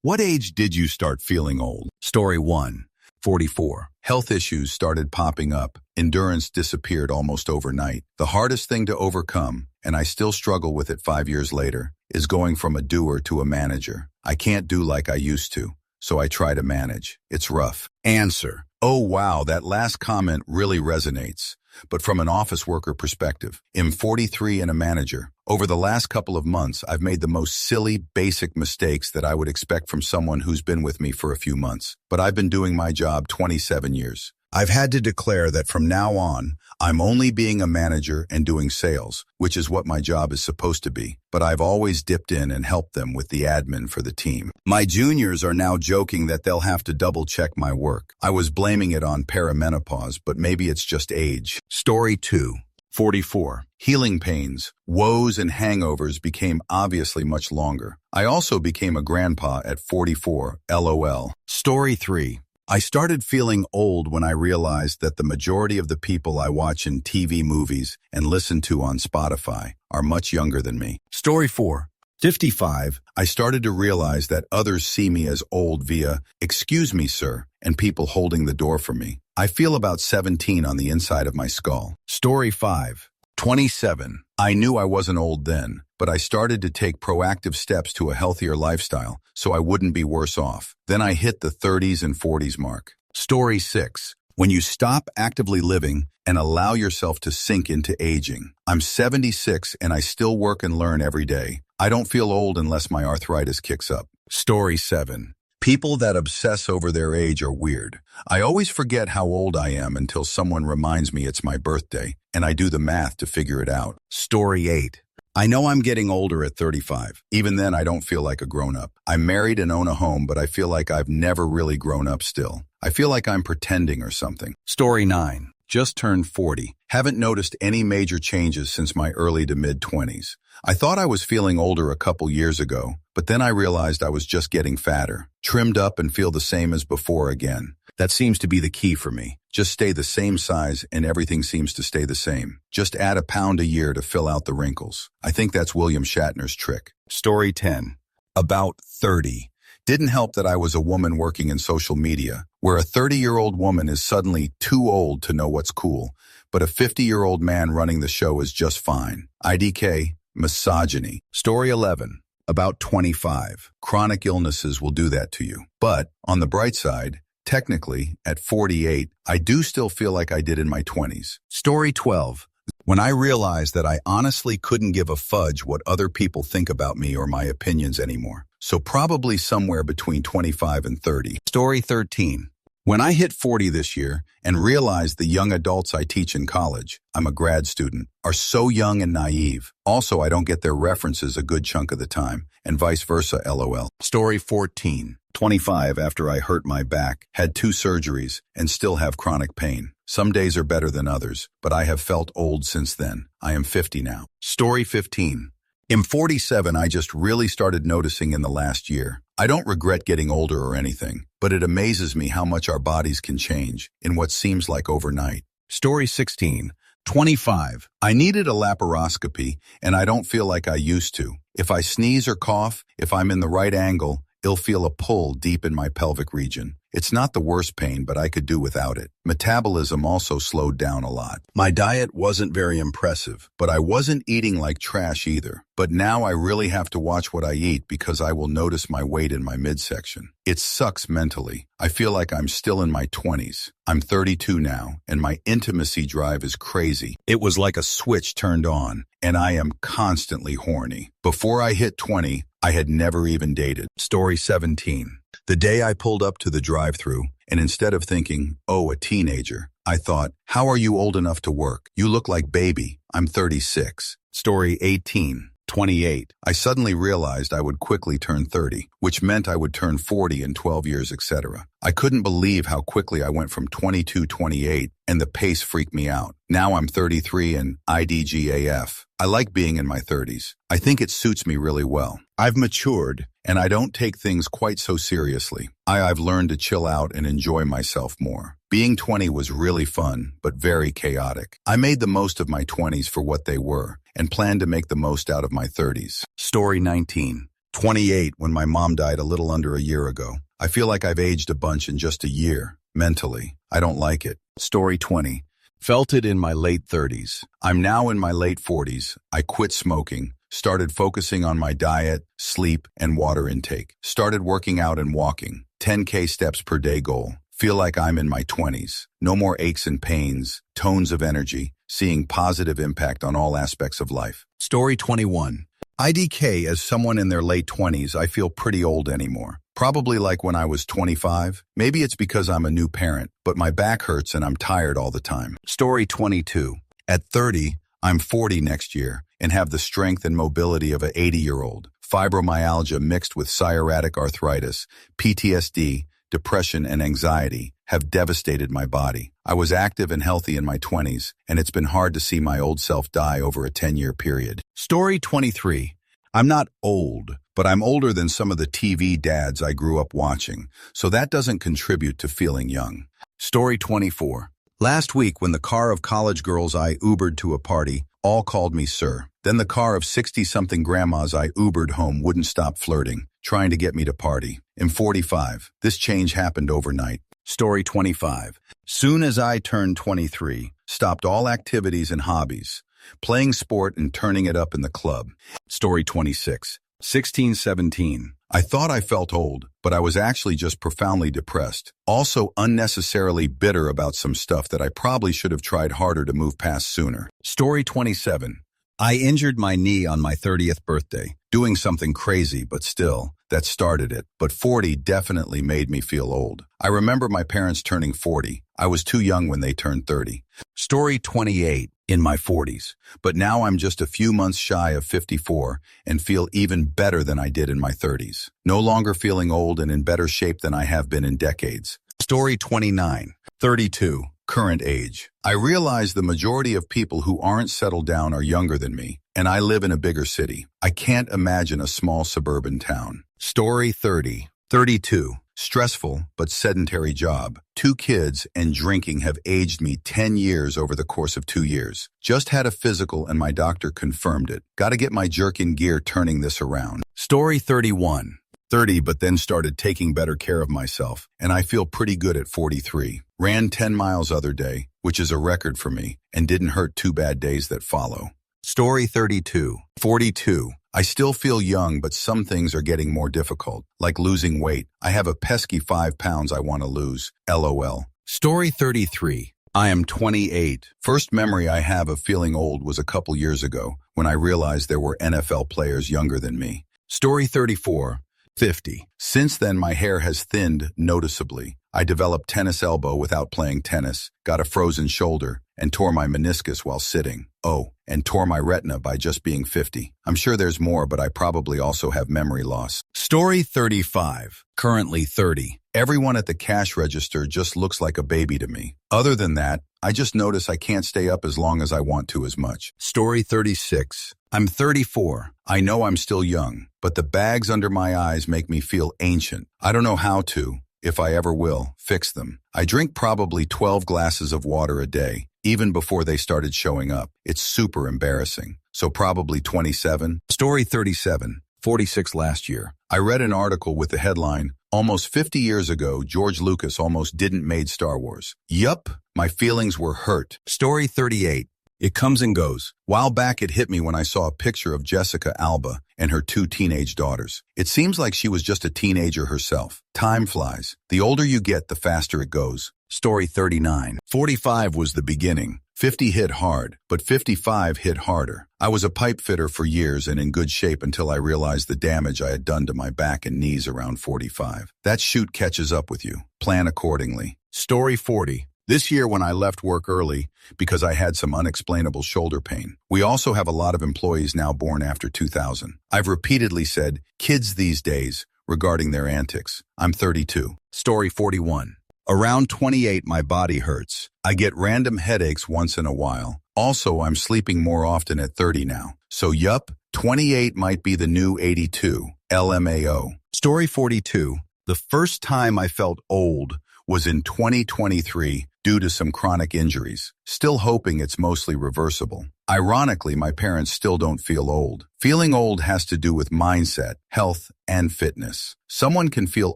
What age did you start feeling old? Story 1. 44. Health issues started popping up. Endurance disappeared almost overnight. The hardest thing to overcome, and I still struggle with it 5 years later, is going from a doer to a manager. I can't do like I used to, so I try to manage. It's rough. Answer. Oh wow, that last comment really resonates. But from an office worker perspective, I'm 43 and a manager. Over the last couple of months, I've made the most silly, basic mistakes that I would expect from someone who's been with me for a few months. But I've been doing my job 27 years. I've had to declare that from now on, I'm only being a manager and doing sales, which is what my job is supposed to be. But I've always dipped in and helped them with the admin for the team. My juniors are now joking that they'll have to double-check my work. I was blaming it on perimenopause, but maybe it's just age. Story 2. 44. Healing pains, woes, and hangovers became obviously much longer. I also became a grandpa at 44, LOL. Story 3. I started feeling old when I realized that the majority of the people I watch in TV movies and listen to on Spotify are much younger than me. Story 4. 55. I started to realize that others see me as old via, "Excuse me, sir," and people holding the door for me. I feel about 17 on the inside of my skull. Story 5. 27. I knew I wasn't old then, but I started to take proactive steps to a healthier lifestyle so I wouldn't be worse off. Then I hit the 30s and 40s mark. Story 6. When you stop actively living and allow yourself to sink into aging. I'm 76 and I still work and learn every day. I don't feel old unless my arthritis kicks up. Story 7. People that obsess over their age are weird. I always forget how old I am until someone reminds me it's my birthday, and I do the math to figure it out. Story 8. I know I'm getting older at 35. Even then, I don't feel like a grown-up. I'm married and own a home, but I feel like I've never really grown up still. I feel like I'm pretending or something. Story 9. Just turned 40. Haven't noticed any major changes since my early to mid-20s. I thought I was feeling older a couple years ago, but then I realized I was just getting fatter, trimmed up and feel the same as before again. That seems to be the key for me. Just stay the same size and everything seems to stay the same. Just add a pound a year to fill out the wrinkles. I think that's William Shatner's trick. Story 10. About 30. Didn't help that I was a woman working in social media, where a 30-year-old woman is suddenly too old to know what's cool, but a 50-year-old man running the show is just fine. IDK. Misogyny. Story 11. About 25. Chronic illnesses will do that to you. But, on the bright side, technically, at 48, I do still feel like I did in my 20s. Story 12. When I realized that I honestly couldn't give a fudge what other people think about me or my opinions anymore. So probably somewhere between 25 and 30. Story 13. When I hit 40 this year and realized the young adults I teach in college, I'm a grad student, are so young and naive. Also, I don't get their references a good chunk of the time, and vice versa, LOL. Story 14. 25 after I hurt my back, had 2 surgeries, and still have chronic pain. Some days are better than others, but I have felt old since then. I am 50 now. Story 15. I'm 47, I just really started noticing in the last year. I don't regret getting older or anything, but it amazes me how much our bodies can change in what seems like overnight. Story 16. 25. I needed a laparoscopy, and I don't feel like I used to. If I sneeze or cough, if I'm in the right angle, I'll feel a pull deep in my pelvic region. It's not the worst pain, but I could do without it. Metabolism also slowed down a lot. My diet wasn't very impressive, but I wasn't eating like trash either. But now I really have to watch what I eat because I will notice my weight in my midsection. It sucks mentally. I feel like I'm still in my 20s. I'm 32 now, and my intimacy drive is crazy. It was like a switch turned on, and I am constantly horny. Before I hit 20, I had never even dated. Story 17. The day I pulled up to the drive-thru, and instead of thinking, oh, a teenager, I thought, how are you old enough to work? You look like baby. I'm 36. Story 18. 28. I suddenly realized I would quickly turn 30, which meant I would turn 40 in 12 years, etc. I couldn't believe how quickly I went from 22 to 28, and the pace freaked me out. Now I'm 33 and IDGAF. I like being in my 30s. I think it suits me really well. I've matured, and I don't take things quite so seriously. I've learned to chill out and enjoy myself more. Being 20 was really fun, but very chaotic. I made the most of my 20s for what they were, and plan to make the most out of my 30s. Story 19. 28 when my mom died a little under a year ago. I feel like I've aged a bunch in just a year, mentally. I don't like it. Story 20. Felt it in my late 30s. I'm now in my late 40s. I quit smoking, started focusing on my diet, sleep, and water intake. Started working out and walking. 10K steps per day goal. Feel like I'm in my 20s. No more aches and pains, tones of energy, seeing positive impact on all aspects of life. Story 21. IDK, as someone in their late 20s, I feel pretty old anymore. Probably like when I was 25. Maybe it's because I'm a new parent, but my back hurts and I'm tired all the time. Story 22. At 30, I'm 40 next year and have the strength and mobility of an 80-year-old. Fibromyalgia mixed with psoriatic arthritis, PTSD, depression, and anxiety have devastated my body. I was active and healthy in my 20s, and it's been hard to see my old self die over a 10-year period. Story 23. I'm not old, but I'm older than some of the TV dads I grew up watching, so that doesn't contribute to feeling young. Story 24. Last week, when the car of college girls I Ubered to a party all called me sir. Then the car of 60-something grandmas I Ubered home wouldn't stop flirting, trying to get me to party. I'm 45. This change happened overnight. Story 25. Soon as I turned 23, stopped all activities and hobbies, playing sport and turning it up in the club. Story 26. 16-17. I thought I felt old, but I was actually just profoundly depressed. Also unnecessarily bitter about some stuff that I probably should have tried harder to move past sooner. Story 27. I injured my knee on my 30th birthday, doing something crazy, but still, that started it. But 40 definitely made me feel old. I remember my parents turning 40. I was too young when they turned 30. Story 28. In my 40s, but now I'm just a few months shy of 54 and feel even better than I did in my 30s. No longer feeling old and in better shape than I have been in decades. Story 29. 32. Current age. I realize the majority of people who aren't settled down are younger than me, and I live in a bigger city. I can't imagine a small suburban town. Story 30. 32. Stressful but sedentary job. 2 kids and drinking have aged me 10 years over the course of 2 years. Just had a physical and my doctor confirmed it. Gotta get my jerk in gear turning this around. Story 31. 30 but then started taking better care of myself, and I feel pretty good at 43. Ran 10 miles other day, which is a record for me, and didn't hurt 2 bad days that follow. Story 32. 42. I still feel young, but some things are getting more difficult, like losing weight. I have a pesky 5 pounds I want to lose. LOL. Story 33. I am 28. First memory I have of feeling old was a couple years ago, when I realized there were NFL players younger than me. Story 34. 50. Since then, my hair has thinned noticeably. I developed tennis elbow without playing tennis, got a frozen shoulder, and tore my meniscus while sitting. Oh, and tore my retina by just being 50. I'm sure there's more, but I probably also have memory loss. Story 35. Currently 30. Everyone at the cash register just looks like a baby to me. Other than that, I just notice I can't stay up as long as I want to as much. Story 36. I'm 34. I know I'm still young, but the bags under my eyes make me feel ancient. I don't know how to, if I ever will, fix them. I drink probably 12 glasses of water a day, even before they started showing up. It's super embarrassing. So probably 27. Story 37. 46 last year. I read an article with the headline, "Almost 50 years ago, George Lucas almost didn't made Star Wars." Yup, my feelings were hurt. Story 38. It comes and goes. While back it hit me when I saw a picture of Jessica Alba and her 2 teenage daughters. It seems like she was just a teenager herself. Time flies. The older you get, the faster it goes. Story 39. 45 was the beginning. 50 hit hard, but 55 hit harder. I was a pipe fitter for years and in good shape until I realized the damage I had done to my back and knees around 45. That shoot catches up with you. Plan accordingly. Story 40. This year when I left work early because I had some unexplainable shoulder pain. We also have a lot of employees now born after 2000. I've repeatedly said, kids these days, regarding their antics. I'm 32. Story 41. Around 28, my body hurts. I get random headaches once in a while. Also, I'm sleeping more often at 30 now. So yup, 28 might be the new 82. LMAO. Story 42. The first time I felt old was in 2023 due to some chronic injuries, still hoping it's mostly reversible. Ironically, my parents still don't feel old. Feeling old has to do with mindset, health, and fitness. Someone can feel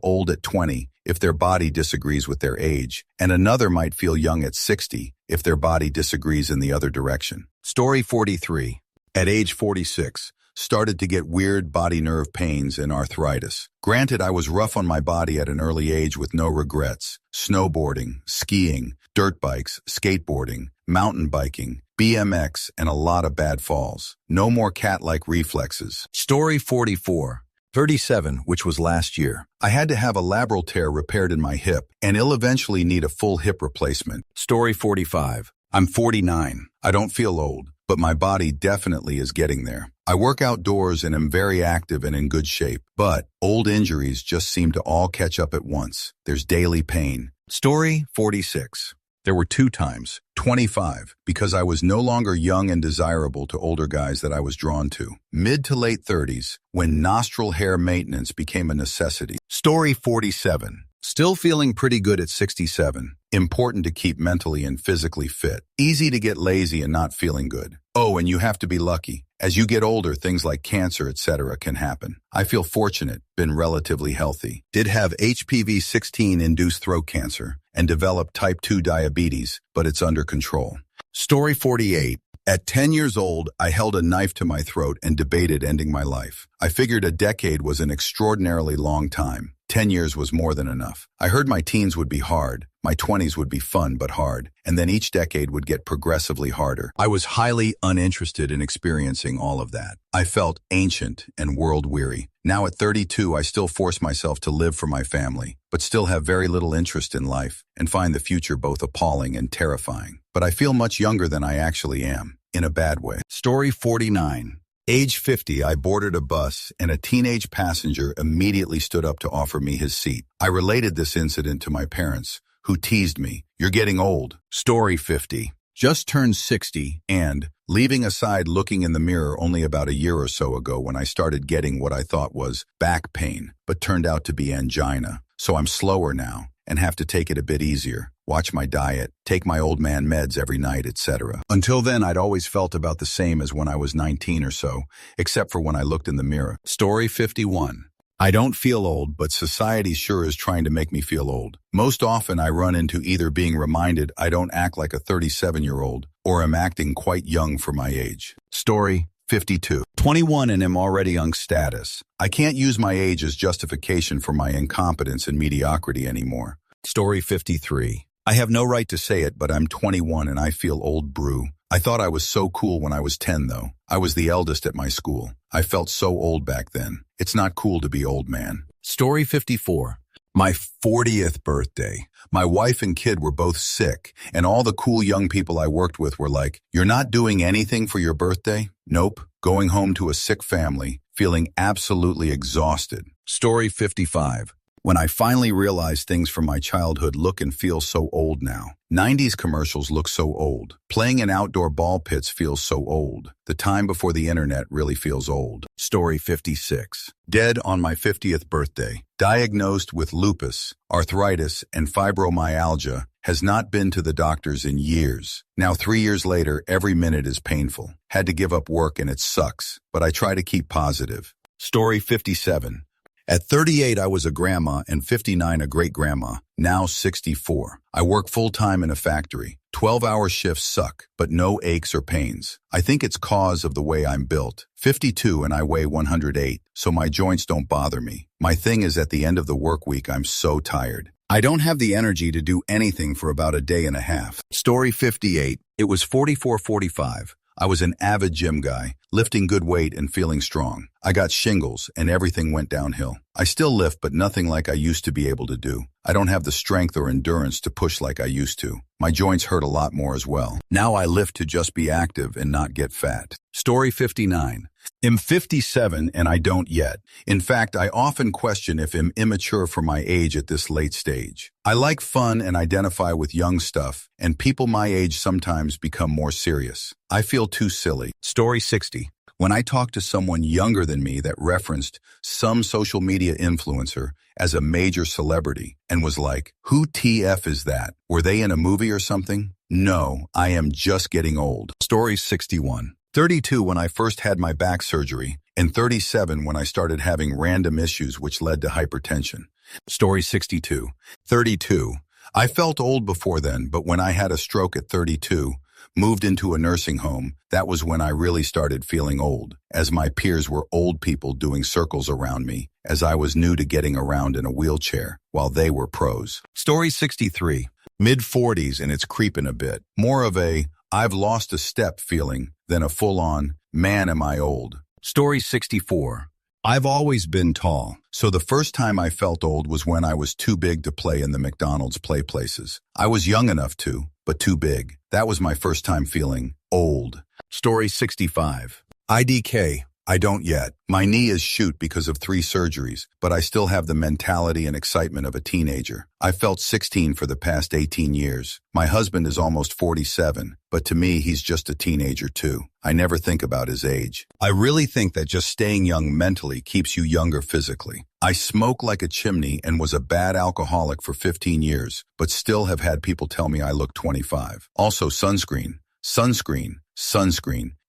old at 20 if their body disagrees with their age, and another might feel young at 60 if their body disagrees in the other direction. Story 43. At age 46, started to get weird body nerve pains and arthritis. Granted, I was rough on my body at an early age with no regrets. Snowboarding, skiing, dirt bikes, skateboarding, mountain biking, BMX, and a lot of bad falls. No more cat-like reflexes. Story 44. 37, which was last year. I had to have a labral tear repaired in my hip, and I'll eventually need a full hip replacement. Story 45. I'm 49. I don't feel old, but my body definitely is getting there. I work outdoors and am very active and in good shape, but old injuries just seem to all catch up at once. There's daily pain. Story 46. There were 2 times, 25, because I was no longer young and desirable to older guys that I was drawn to. Mid to late 30s, when nostril hair maintenance became a necessity. Story 47. Still feeling pretty good at 67. Important to keep mentally and physically fit. Easy to get lazy and not feeling good. Oh, and you have to be lucky. As you get older, things like cancer, etc. can happen. I feel fortunate, been relatively healthy. Did have HPV-16-induced throat cancer and developed type 2 diabetes, but it's under control. Story 48. At 10 years old, I held a knife to my throat and debated ending my life. I figured a decade was an extraordinarily long time. 10 years was more than enough. I heard my teens would be hard, my 20s would be fun but hard, and then each decade would get progressively harder. I was highly uninterested in experiencing all of that. I felt ancient and world-weary. Now at 32, I still force myself to live for my family, but still have very little interest in life and find the future both appalling and terrifying. But I feel much younger than I actually am, in a bad way. Story 49. Age 50, I boarded a bus, and a teenage passenger immediately stood up to offer me his seat. I related this incident to my parents, who teased me, "You're getting old." Story 50. Just turned 60, and, leaving aside looking in the mirror only about a year or so ago when I started getting what I thought was back pain, but turned out to be angina. So I'm slower now, and have to take it a bit easier. Watch my diet, take my old man meds every night, etc. Until then, I'd always felt about the same as when I was 19 or so, except for when I looked in the mirror. Story 51. I don't feel old, but society sure is trying to make me feel old. Most often, I run into either being reminded I don't act like a 37-year-old, or am acting quite young for my age. Story 52. 21 and am already young status. I can't use my age as justification for my incompetence and mediocrity anymore. Story 53. I have no right to say it, but I'm 21 and I feel old brew. I thought I was so cool when I was 10, though. I was the eldest at my school. I felt so old back then. It's not cool to be old, man. Story 54. My 40th birthday. My wife and kid were both sick, and all the cool young people I worked with were like, "You're not doing anything for your birthday?" Nope. Going home to a sick family, feeling absolutely exhausted. Story 55. When I finally realized things from my childhood look and feel so old now. 90s commercials look so old. Playing in outdoor ball pits feels so old. The time before the internet really feels old. Story 56. Dead on my 50th birthday. Diagnosed with lupus, arthritis, and fibromyalgia. Has not been to the doctors in years. Now 3 years later, every minute is painful. Had to give up work and it sucks, but I try to keep positive. Story 57. At 38, I was a grandma, and 59, a great-grandma, now 64. I work full-time in a factory. 12-hour shifts suck, but no aches or pains. I think it's cause of the way I'm built. 52 and I weigh 108, so my joints don't bother me. My thing is at the end of the work week, I'm so tired. I don't have the energy to do anything for about a day and a half. Story 58. It was 44:45. I was an avid gym guy, lifting good weight and feeling strong. I got shingles and everything went downhill. I still lift, but nothing like I used to be able to do. I don't have the strength or endurance to push like I used to. My joints hurt a lot more as well. Now I lift to just be active and not get fat. Story 59. I'm 57 and I don't yet. In fact, I often question if I'm immature for my age at this late stage. I like fun and identify with young stuff, and people my age sometimes become more serious. I feel too silly. Story 60. when I talked to someone younger than me that referenced some social media influencer as a major celebrity and was like, who TF is that? Were they in a movie or something? No, I am just getting old. Story 61. 32 when I first had my back surgery, and 37 when I started having random issues which led to hypertension. Story 62. 32. I felt old before then, but when I had a stroke at 32, moved into a nursing home, that was when I really started feeling old, as my peers were old people doing circles around me, as I was new to getting around in a wheelchair, while they were pros. Story 63. Mid-40s and it's creeping a bit. More of a, I've lost a step feeling than a full-on, man am I old. Story 64. I've always been tall, so the first time I felt old was when I was too big to play in the McDonald's play places. I was young enough to, but too big. That was my first time feeling old. Story 65. IDK. I don't yet. My knee is shoot because of 3 surgeries, but I still have the mentality and excitement of a teenager. I felt 16 for the past 18 years. My husband is almost 47, but to me, he's just a teenager too. I never think about his age. I really think that just staying young mentally keeps you younger physically. I smoke like a chimney and was a bad alcoholic for 15 years, but still have had people tell me I look 25. Also sunscreen,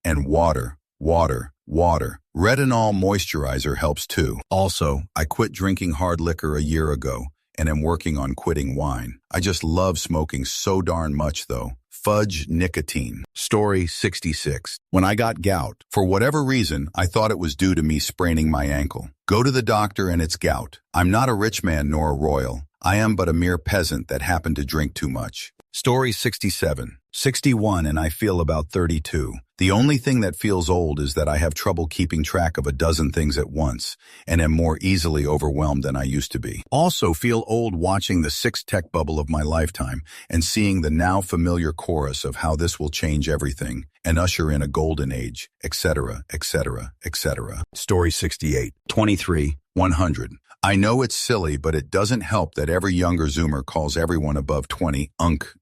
and water. Retinol moisturizer helps too. Also, I quit drinking hard liquor a year ago and am working on quitting wine. I just love smoking so darn much though. Fudge nicotine. Story 66. When I got gout, for whatever reason, I thought it was due to me spraining my ankle. Go to the doctor and it's gout. I'm not a rich man nor a royal. I am but a mere peasant that happened to drink too much. Story 67. 61 and I feel about 32. The only thing that feels old is that I have trouble keeping track of a dozen things at once and am more easily overwhelmed than I used to be. Also feel old watching the 6th tech bubble of my lifetime and seeing the now familiar chorus of how this will change everything and usher in a golden age, etc., etc., etc. Story 68. 23. 100. I know it's silly, but it doesn't help that every younger Zoomer calls everyone above 20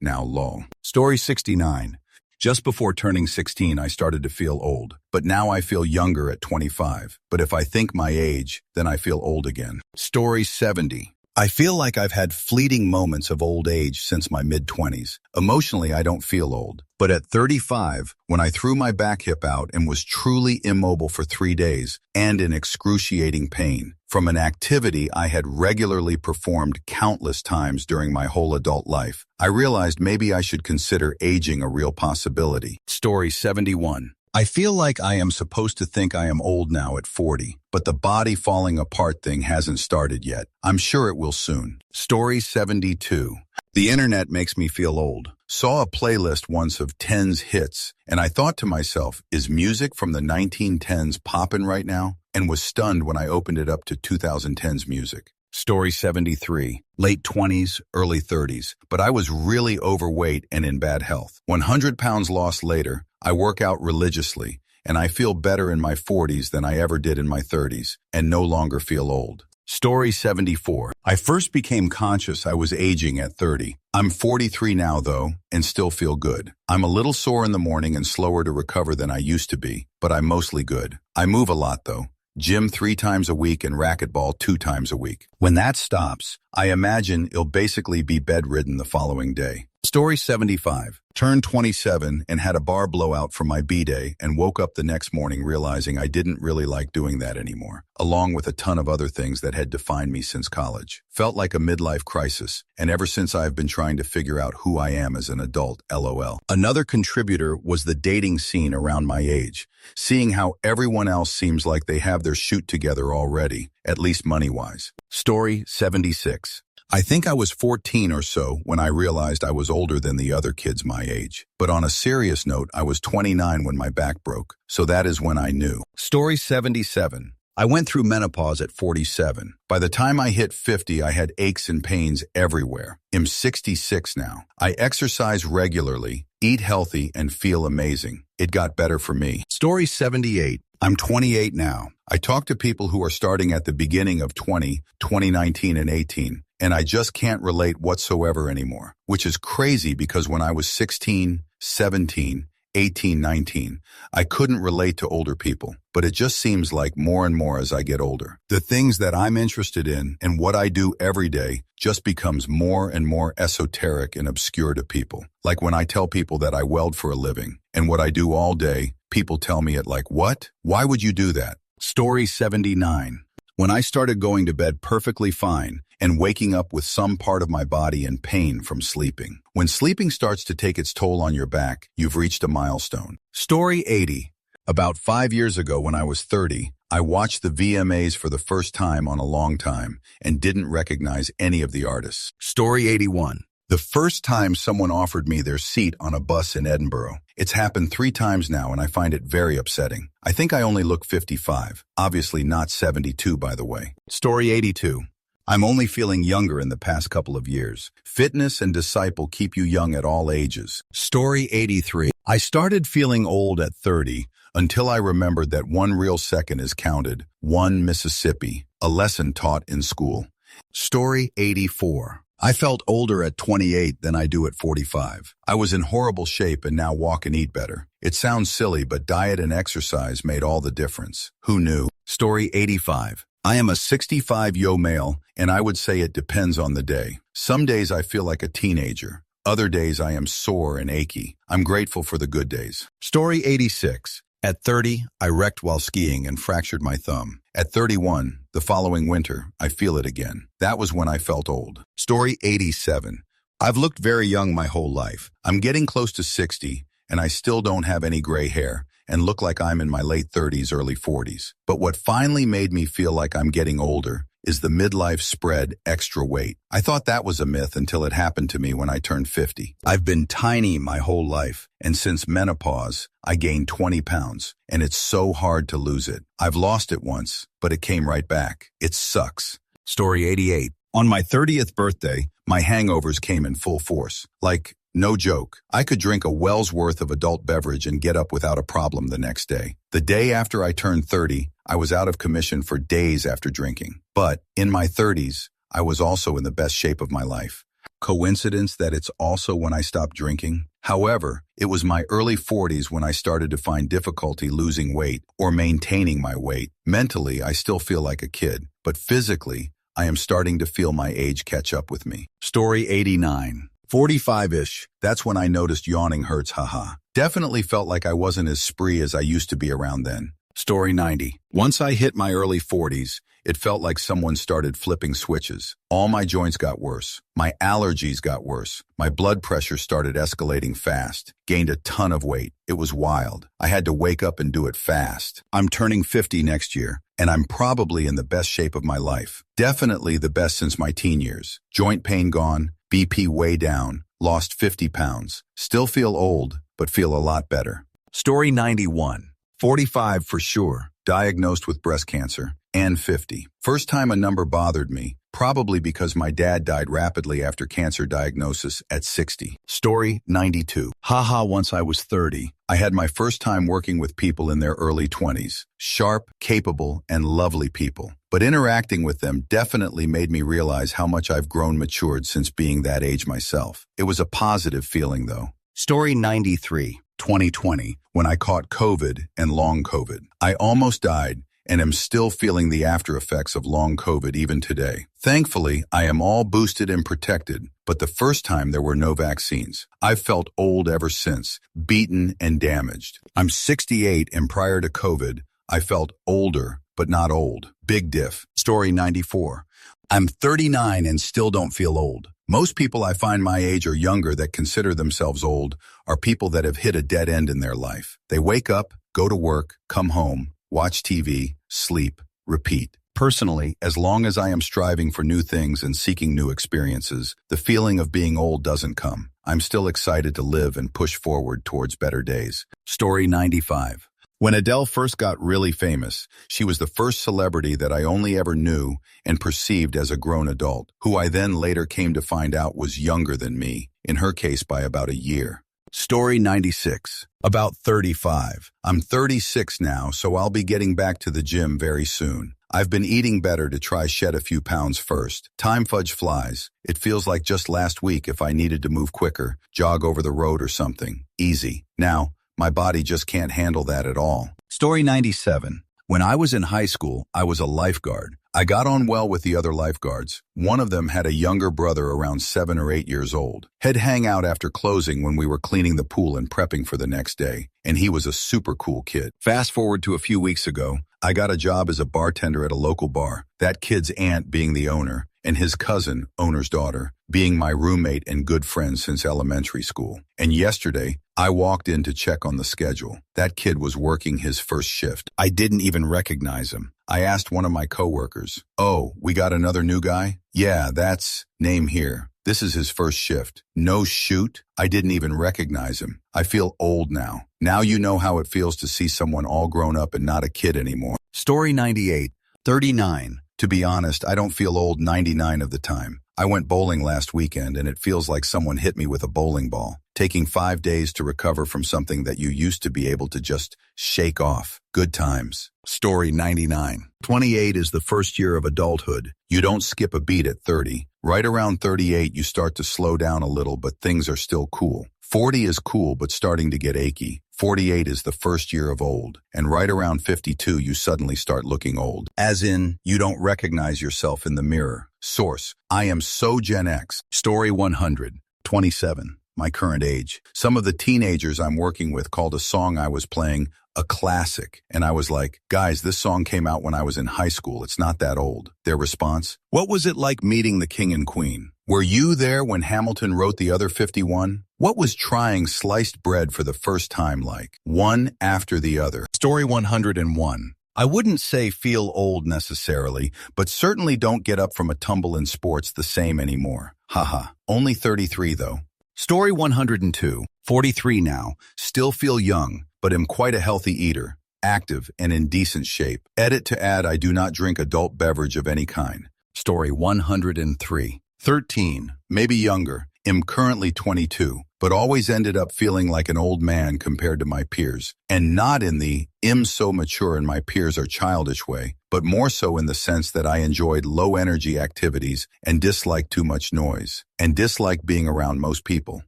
now lol. Story 69. Just before turning 16, I started to feel old, but now I feel younger at 25. But if I think my age, then I feel old again. Story 70. I feel like I've had fleeting moments of old age since my mid-20s. Emotionally, I don't feel old. But at 35, when I threw my back hip out and was truly immobile for 3 days and in excruciating pain, from an activity I had regularly performed countless times during my whole adult life, I realized maybe I should consider aging a real possibility. Story 71. I feel like I am supposed to think I am old now at 40, but the body falling apart thing hasn't started yet. I'm sure it will soon. Story 72. The internet makes me feel old. Saw a playlist once of 10's hits, and I thought to myself, is music from the 1910s poppin' right now? And was stunned when I opened it up to 2010's music. Story 73. Late 20s, early 30s, but I was really overweight and in bad health. 100 pounds lost later, I work out religiously, and I feel better in my 40s than I ever did in my 30s, and no longer feel old. Story 74. I first became conscious I was aging at 30. I'm 43 now, though, and still feel good. I'm a little sore in the morning and slower to recover than I used to be, but I'm mostly good. I move a lot, though. Gym 3 times a week and racquetball 2 times a week. When that stops, I imagine it'll basically be bedridden the following day. Story 75. Turned 27 and had a bar blowout from my B-day and woke up the next morning realizing I didn't really like doing that anymore, along with a ton of other things that had defined me since college. Felt like a midlife crisis, and ever since I've been trying to figure out who I am as an adult, LOL. Another contributor was the dating scene around my age, seeing how everyone else seems like they have their shoot together already, at least money-wise. Story 76. I think I was 14 or so when I realized I was older than the other kids my age. But on a serious note, I was 29 when my back broke, so that is when I knew. Story 77. I went through menopause at 47. By the time I hit 50, I had aches and pains everywhere. I'm 66 now. I exercise regularly, eat healthy, and feel amazing. It got better for me. Story 78. I'm 28 now. I talk to people who are starting at the beginning of 2019 and 18. And I just can't relate whatsoever anymore, which is crazy because when I was 16, 17, 18, 19. I couldn't relate to older people, but it just seems like more and more as I get older. The things that I'm interested in and what I do every day just becomes more and more esoteric and obscure to people. Like when I tell people that I weld for a living and what I do all day, people tell me it like, what? Why would you do that? Story 79. When I started going to bed perfectly fine and waking up with some part of my body in pain from sleeping. When sleeping starts to take its toll on your back, you've reached a milestone. Story 80. About 5 years ago when I was 30, I watched the VMAs for the first time on a long time and didn't recognize any of the artists. Story 81. The first time someone offered me their seat on a bus in Edinburgh. It's happened 3 times now and I find it very upsetting. I think I only look 55. Obviously not 72, by the way. Story 82. I'm only feeling younger in the past couple of years. Fitness and Disciple keep you young at all ages. Story 83. I started feeling old at 30 until I remembered that one real second is counted. 1 Mississippi, a lesson taught in school. Story 84. I felt older at 28 than I do at 45. I was in horrible shape and now walk and eat better. It sounds silly, but diet and exercise made all the difference. Who knew? Story 85. I am a 65-yo male, and I would say it depends on the day. Some days I feel like a teenager. Other days I am sore and achy. I'm grateful for the good days. Story 86. At 30, I wrecked while skiing and fractured my thumb. At 31, the following winter, I feel it again. That was when I felt old. Story 87. I've looked very young my whole life. I'm getting close to 60, and I still don't have any gray hair and look like I'm in my late 30s, early 40s. But what finally made me feel like I'm getting older is the midlife spread extra weight. I thought that was a myth until it happened to me when I turned 50. I've been tiny my whole life, and since menopause, I gained 20 pounds, and it's so hard to lose it. I've lost it once, but it came right back. It sucks. Story 88. On my 30th birthday, my hangovers came in full force. Like, no joke. I could drink a well's worth of adult beverage and get up without a problem the next day. The day after I turned 30, I was out of commission for days after drinking. But in my 30s, I was also in the best shape of my life. Coincidence that it's also when I stopped drinking? However, it was my early 40s when I started to find difficulty losing weight or maintaining my weight. Mentally, I still feel like a kid, but physically, I am starting to feel my age catch up with me. Story 89. 45-ish, that's when I noticed yawning hurts, haha. Definitely felt like I wasn't as spree as I used to be around then. Story 90. Once I hit my early 40s, it felt like someone started flipping switches. All my joints got worse. My allergies got worse. My blood pressure started escalating fast. Gained a ton of weight. It was wild. I had to wake up and do it fast. I'm turning 50 next year, and I'm probably in the best shape of my life. Definitely the best since my teen years. Joint pain gone. BP way down, lost 50 pounds. Still feel old, but feel a lot better. Story 91. 45 for sure, diagnosed with breast cancer, and 50. First time a number bothered me, probably because my dad died rapidly after cancer diagnosis at 60. Story 92. Haha, once I was 30, I had my first time working with people in their early 20s. Sharp, capable, and lovely people. But interacting with them definitely made me realize how much I've grown matured since being that age myself. It was a positive feeling, though. Story 93. 2020, when I caught COVID and long COVID. I almost died and am still feeling the after effects of long COVID even today. Thankfully, I am all boosted and protected, but the first time there were no vaccines. I've felt old ever since, beaten and damaged. I'm 68 and prior to COVID, I felt older, but not old. Big diff. Story 94. I'm 39 and still don't feel old. Most people I find my age or younger that consider themselves old are people that have hit a dead end in their life. They wake up, go to work, come home, watch TV, sleep, repeat. Personally, as long as I am striving for new things and seeking new experiences, the feeling of being old doesn't come. I'm still excited to live and push forward towards better days. Story 95. When Adele first got really famous, she was the first celebrity that I only ever knew and perceived as a grown adult, who I then later came to find out was younger than me, in her case by about a year. Story 96. About 35. I'm 36 now, so I'll be getting back to the gym very soon. I've been eating better to try shed a few pounds first. Time fudge flies. It feels like just last week if I needed to move quicker, jog over the road or something. Easy. Now, My body just can't handle that at all. Story 97. When I was in high school, I was a lifeguard. I got on well with the other lifeguards. One of them had a younger brother around 7 or 8 years old. He'd hang out after closing when we were cleaning the pool and prepping for the next day, and he was a super cool kid. Fast forward to a few weeks ago, I got a job as a bartender at a local bar, that kid's aunt being the owner, and his cousin, owner's daughter, being my roommate and good friend since elementary school. And yesterday, I walked in to check on the schedule. That kid was working his first shift. I didn't even recognize him. I asked one of my coworkers, "Oh, we got another new guy?" "Yeah, that's name here. This is his first shift." No shoot. I didn't even recognize him. I feel old now. Now you know how it feels to see someone all grown up and not a kid anymore. Story 98. 39. To be honest, I don't feel old 99 of the time. I went bowling last weekend and it feels like someone hit me with a bowling ball. Taking 5 days to recover from something that you used to be able to just shake off. Good times. Story 99. 28 is the first year of adulthood. You don't skip a beat at 30. Right around 38, you start to slow down a little, but things are still cool. 40 is cool, but starting to get achy. 48 is the first year of old. And right around 52, you suddenly start looking old. As in, you don't recognize yourself in the mirror. Source: I am so Gen X. Story 100. 27. My current age. Some of the teenagers I'm working with called a song I was playing a classic. And I was like, "Guys, this song came out when I was in high school. It's not that old." Their response: "What was it like meeting the king and queen? Were you there when Hamilton wrote the other 51? What was trying sliced bread for the first time like?" One after the other. Story 101. I wouldn't say feel old necessarily, but certainly don't get up from a tumble in sports the same anymore. Haha. Only 33 though. Story 102. 43 now. Still feel young, but am quite a healthy eater, active, and in decent shape. Edit to add, I do not drink adult beverage of any kind. Story 103. 13. Maybe younger. Am currently 22, but always ended up feeling like an old man compared to my peers. And not in the "I'm so mature and my peers are childish" way, but more so in the sense that I enjoyed low-energy activities and disliked too much noise, and disliked being around most people.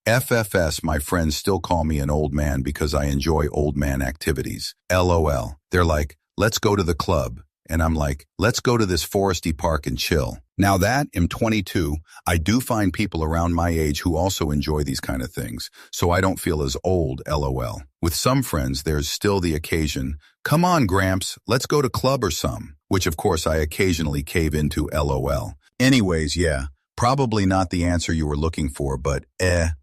FFS, my friends still call me an old man because I enjoy old man activities. LOL. They're like, "Let's go to the club." And I'm like, "Let's go to this foresty park and chill." Now that I'm 22, I do find people around my age who also enjoy these kind of things, so I don't feel as old, LOL. With some friends, there's still the occasion, "Come on, Gramps, let's go to club or some," which of course I occasionally cave into, LOL. Anyways, yeah, probably not the answer you were looking for, but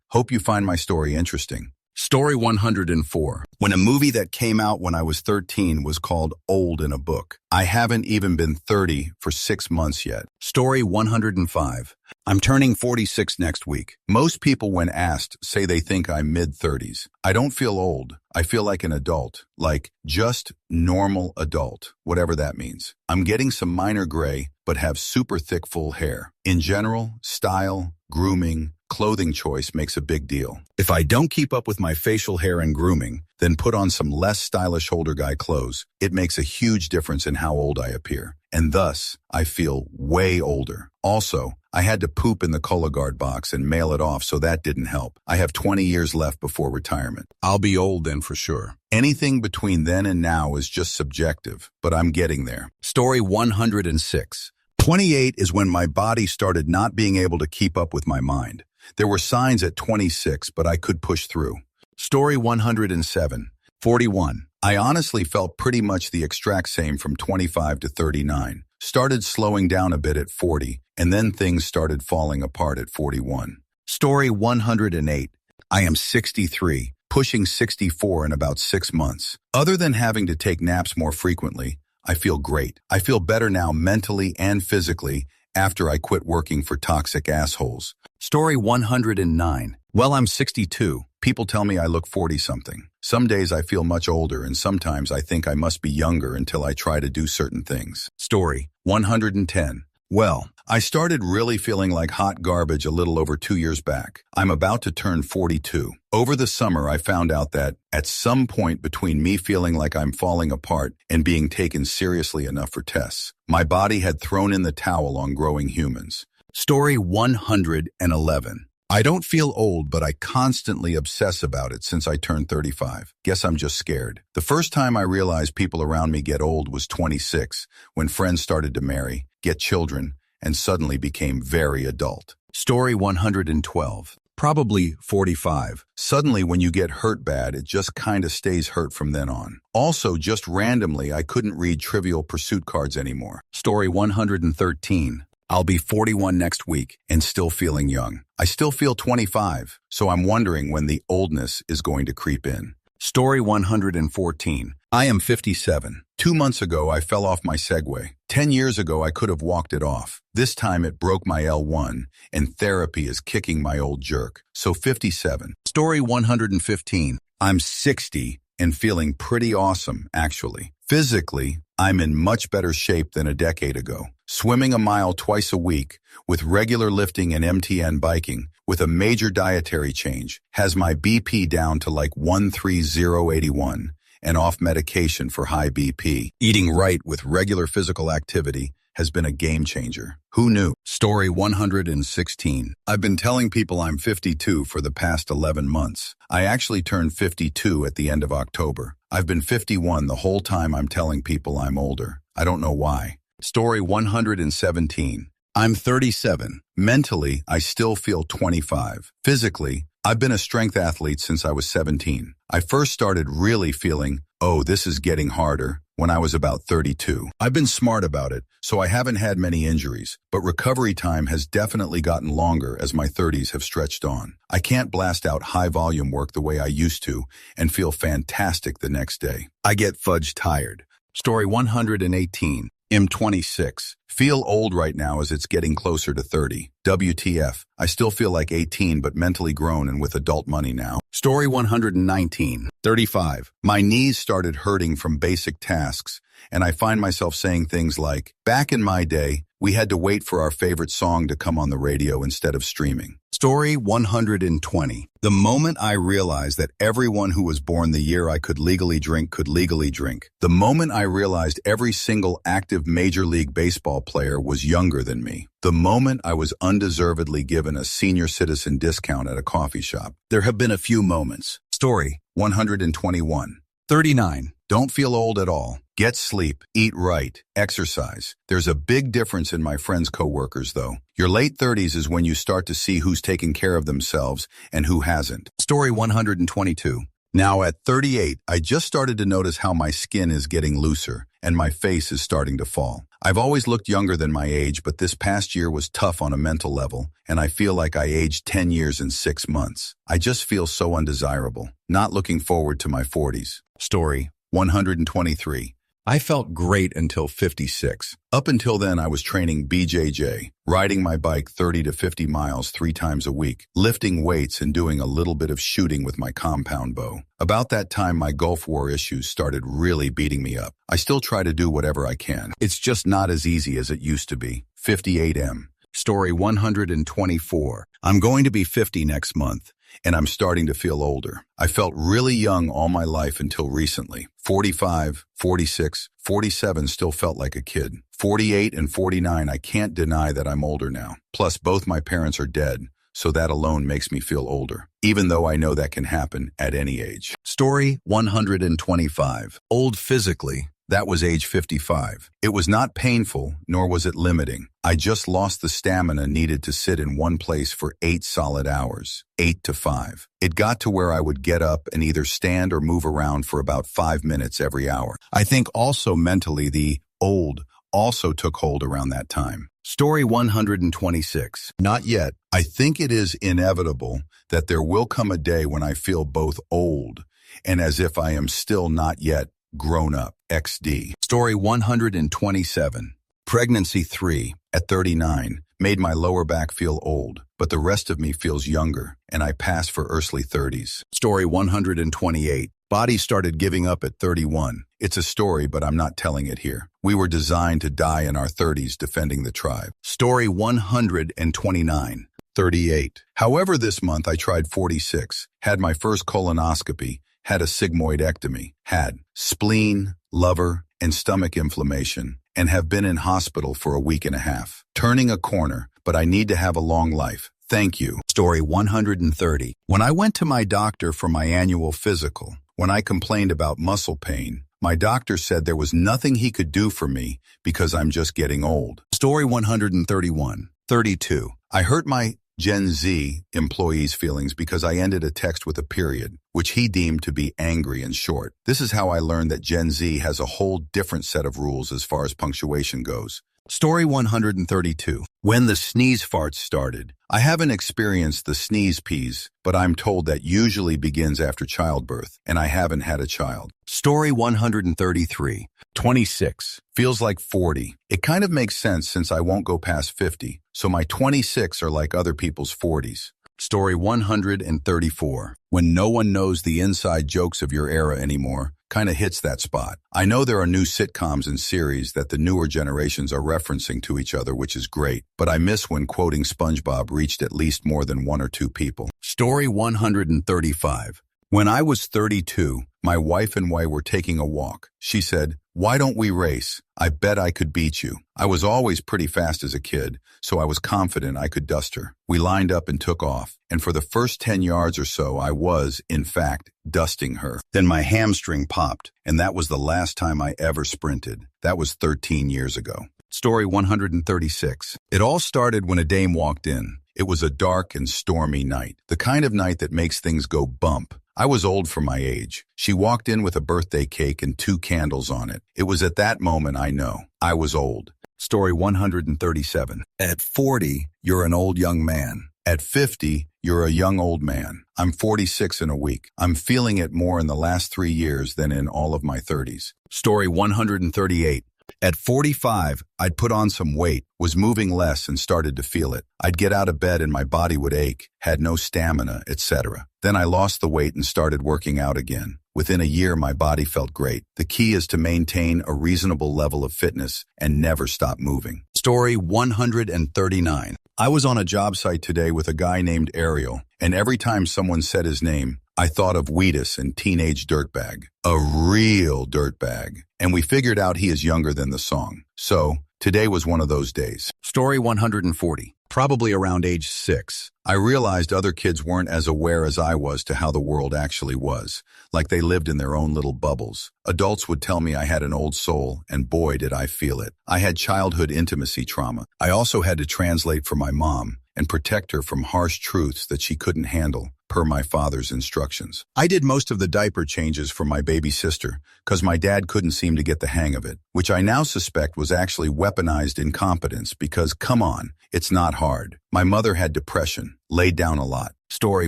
hope you find my story interesting. Story 104. When a movie that came out when I was 13 was called Old in a Book. I haven't even been 30 for 6 months yet. Story 105. I'm turning 46 next week. Most people when asked say they think I'm mid-30s. I don't feel old. I feel like an adult. Like, just normal adult, whatever that means. I'm getting some minor gray, but have super thick full hair. In general, style, grooming, clothing choice makes a big deal. If I don't keep up with my facial hair and grooming, then put on some less stylish older guy clothes, it makes a huge difference in how old I appear. And thus, I feel way older. Also, I had to poop in the Cologuard box and mail it off, so that didn't help. I have 20 years left before retirement. I'll be old then for sure. Anything between then and now is just subjective, but I'm getting there. Story 106. 28 is when my body started not being able to keep up with my mind. There were signs at 26, but I could push through. Story 107. 41. I honestly felt pretty much the exact same from 25 to 39. Started slowing down a bit at 40, and then things started falling apart at 41. Story 108. I am 63, pushing 64 in about 6 months. Other than having to take naps more frequently, I feel great. I feel better now mentally and physically after I quit working for toxic assholes. Story 109. Well, I'm 62. People tell me I look 40-something. Some days I feel much older, and sometimes I think I must be younger until I try to do certain things. Story 110. Well, I started really feeling like hot garbage a little over 2 years back. I'm about to turn 42. Over the summer, I found out that at some point between me feeling like I'm falling apart and being taken seriously enough for tests, my body had thrown in the towel on growing humans. Story 111. I don't feel old, but I constantly obsess about it since I turned 35. Guess I'm just scared. The first time I realized people around me get old was 26, when friends started to marry, get children, and suddenly became very adult. Story 112. Probably 45. Suddenly when you get hurt bad, it just kinda stays hurt from then on. Also, just randomly, I couldn't read Trivial Pursuit cards anymore. Story 113. I'll be 41 next week and still feeling young. I still feel 25, so I'm wondering when the oldness is going to creep in. Story 114. I am 57. 2 months ago, I fell off my Segway. 10 years ago, I could have walked it off. This time, it broke my L1, and therapy is kicking my old jerk. So 57. Story 115. I'm 60 and feeling pretty awesome, actually. Physically, I'm in much better shape than a decade ago. Swimming a mile twice a week, with regular lifting and MTN biking, with a major dietary change, has my BP down to like 130/81 and off medication for high BP. Eating right with regular physical activity has been a game changer. Who knew? Story 116. I've been telling people I'm 52 for the past 11 months. I actually turned 52 at the end of October. I've been 51 the whole time I'm telling people I'm older. I don't know why. Story 117. I'm 37. Mentally, I still feel 25. Physically, I've been a strength athlete since I was 17. I first started really feeling, oh, this is getting harder, when I was about 32. I've been smart about it, so I haven't had many injuries, but recovery time has definitely gotten longer as my 30s have stretched on. I can't blast out high-volume work the way I used to and feel fantastic the next day. I get fudge tired. Story 118. I'm 26. Feel old right now as it's getting closer to 30. WTF. I still feel like 18 but mentally grown and with adult money now. Story 119. 35. My knees started hurting from basic tasks, and I find myself saying things like, back in my day, we had to wait for our favorite song to come on the radio instead of streaming. Story 120. The moment I realized that everyone who was born the year I could legally drink could legally drink. The moment I realized every single active Major League Baseball player was younger than me. The moment I was undeservedly given a senior citizen discount at a coffee shop. There have been a few moments. Story 121. 39. Don't feel old at all. Get sleep, eat right, exercise. There's a big difference in my friends' coworkers, though. Your late 30s is when you start to see who's taking care of themselves and who hasn't. Story 122. Now at 38, I just started to notice how my skin is getting looser and my face is starting to fall. I've always looked younger than my age, but this past year was tough on a mental level, and I feel like I aged 10 years in 6 months. I just feel so undesirable. Not looking forward to my 40s. Story 123. I felt great until 56. Up until then, I was training BJJ, riding my bike 30 to 50 miles 3 times a week, lifting weights and doing a little bit of shooting with my compound bow. About that time, my Gulf War issues started really beating me up. I still try to do whatever I can. It's just not as easy as it used to be. 58M. Story 124. I'm going to be 50 next month, and I'm starting to feel older. I felt really young all my life until recently. 45, 46, 47 still felt like a kid. 48 and 49, I can't deny that I'm older now. Plus, both my parents are dead, so that alone makes me feel older, even though I know that can happen at any age. Story 125. Old physically. That was age 55. It was not painful, nor was it limiting. I just lost the stamina needed to sit in one place for 8 solid hours, 8 to 5. It got to where I would get up and either stand or move around for about 5 minutes every hour. I think also mentally the old also took hold around that time. Story 126. Not yet. I think it is inevitable that there will come a day when I feel both old and as if I am still not yet grown up. XD. Story 127. Pregnancy 3 at 39 made my lower back feel old, but the rest of me feels younger, and I pass for early 30s. Story 128. Body started giving up at 31. It's a story, but I'm not telling it here. We were designed to die in our 30s defending the tribe. Story 129. 38. However, this month I tried 46, had my first colonoscopy, had a sigmoidectomy, had spleen, liver, and stomach inflammation, and have been in hospital for a week and a half. Turning a corner, but I need to have a long life. Thank you. Story 130. When I went to my doctor for my annual physical, when I complained about muscle pain, my doctor said there was nothing he could do for me because I'm just getting old. Story 131. 32. I hurt my Gen Z employee's feelings because I ended a text with a period, which he deemed to be angry and short. This is how I learned that Gen Z has a whole different set of rules as far as punctuation goes. Story 132. When the sneeze farts started. I haven't experienced the sneeze peas, but I'm told that usually begins after childbirth, and I haven't had a child. Story 133. 26. Feels like 40. It kind of makes sense since I won't go past 50, so my 26 are like other people's 40s. Story 134. When no one knows the inside jokes of your era anymore, kind of hits that spot. I know there are new sitcoms and series that the newer generations are referencing to each other, which is great, but I miss when quoting SpongeBob reached at least more than one or two people. Story 135. When I was 32, my wife and I were taking a walk. She said, "Why don't we race? I bet I could beat you." I was always pretty fast as a kid, so I was confident I could dust her. We lined up and took off, and for the first 10 yards or so, I was, in fact, dusting her. Then my hamstring popped, and that was the last time I ever sprinted. That was 13 years ago. Story 136. It all started when a dame walked in. It was a dark and stormy night, the kind of night that makes things go bump. I was old for my age. She walked in with a birthday cake and 2 candles on it. It was at that moment I know I was old. Story 137. At 40, you're an old young man. At 50, you're a young old man. I'm 46 in a week. I'm feeling it more in the last 3 years than in all of my 30s. Story 138. At 45, I'd put on some weight, was moving less and started to feel it. I'd get out of bed and my body would ache, had no stamina, etc. Then I lost the weight and started working out again. Within a year, my body felt great. The key is to maintain a reasonable level of fitness and never stop moving. Story 139. I was on a job site today with a guy named Ariel, and every time someone said his name, I thought of Wheatus and Teenage Dirtbag. A real dirtbag. And we figured out he is younger than the song. So, today was one of those days. Story 140. Probably around age 6. I realized other kids weren't as aware as I was to how the world actually was, like they lived in their own little bubbles. Adults would tell me I had an old soul, and boy did I feel it. I had childhood intimacy trauma. I also had to translate for my mom and protect her from harsh truths that she couldn't handle, per my father's instructions. I did most of the diaper changes for my baby sister, because my dad couldn't seem to get the hang of it, which I now suspect was actually weaponized incompetence because, come on, it's not hard. My mother had depression, laid down a lot. Story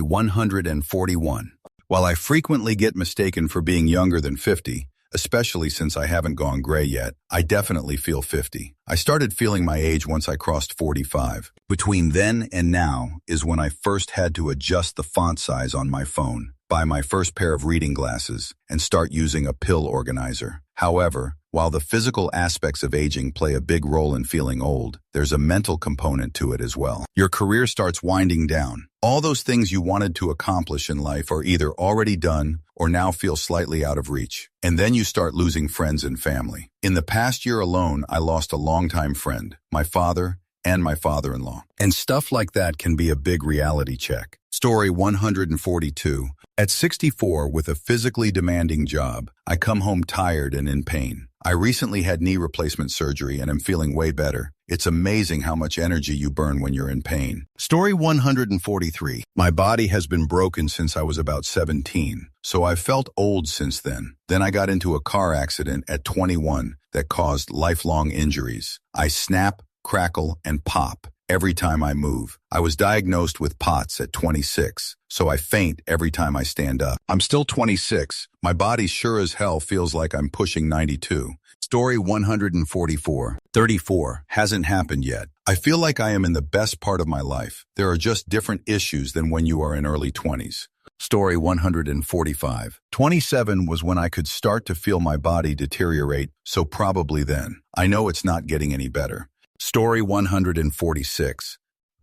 141. While I frequently get mistaken for being younger than 50, especially since I haven't gone gray yet, I definitely feel 50. I started feeling my age once I crossed 45. Between then and now is when I first had to adjust the font size on my phone, buy my first pair of reading glasses, and start using a pill organizer. However, while the physical aspects of aging play a big role in feeling old, there's a mental component to it as well. Your career starts winding down. All those things you wanted to accomplish in life are either already done or now feel slightly out of reach. And then you start losing friends and family. In the past year alone, I lost a longtime friend, my father, and my father-in-law. And stuff like that can be a big reality check. Story 142. At 64, with a physically demanding job, I come home tired and in pain. I recently had knee replacement surgery and am feeling way better. It's amazing how much energy you burn when you're in pain. Story 143. My body has been broken since I was about 17, so I've felt old since then. Then I got into a car accident at 21 that caused lifelong injuries. I snap, crackle, and pop every time I move. I was diagnosed with POTS at 26, so I faint every time I stand up. I'm still 26. My body sure as hell feels like I'm pushing 92. Story 144. 34. Hasn't happened yet. I feel like I am in the best part of my life. There are just different issues than when you are in early 20s. Story 145. 27 was when I could start to feel my body deteriorate, so probably then. I know it's not getting any better. Story 146.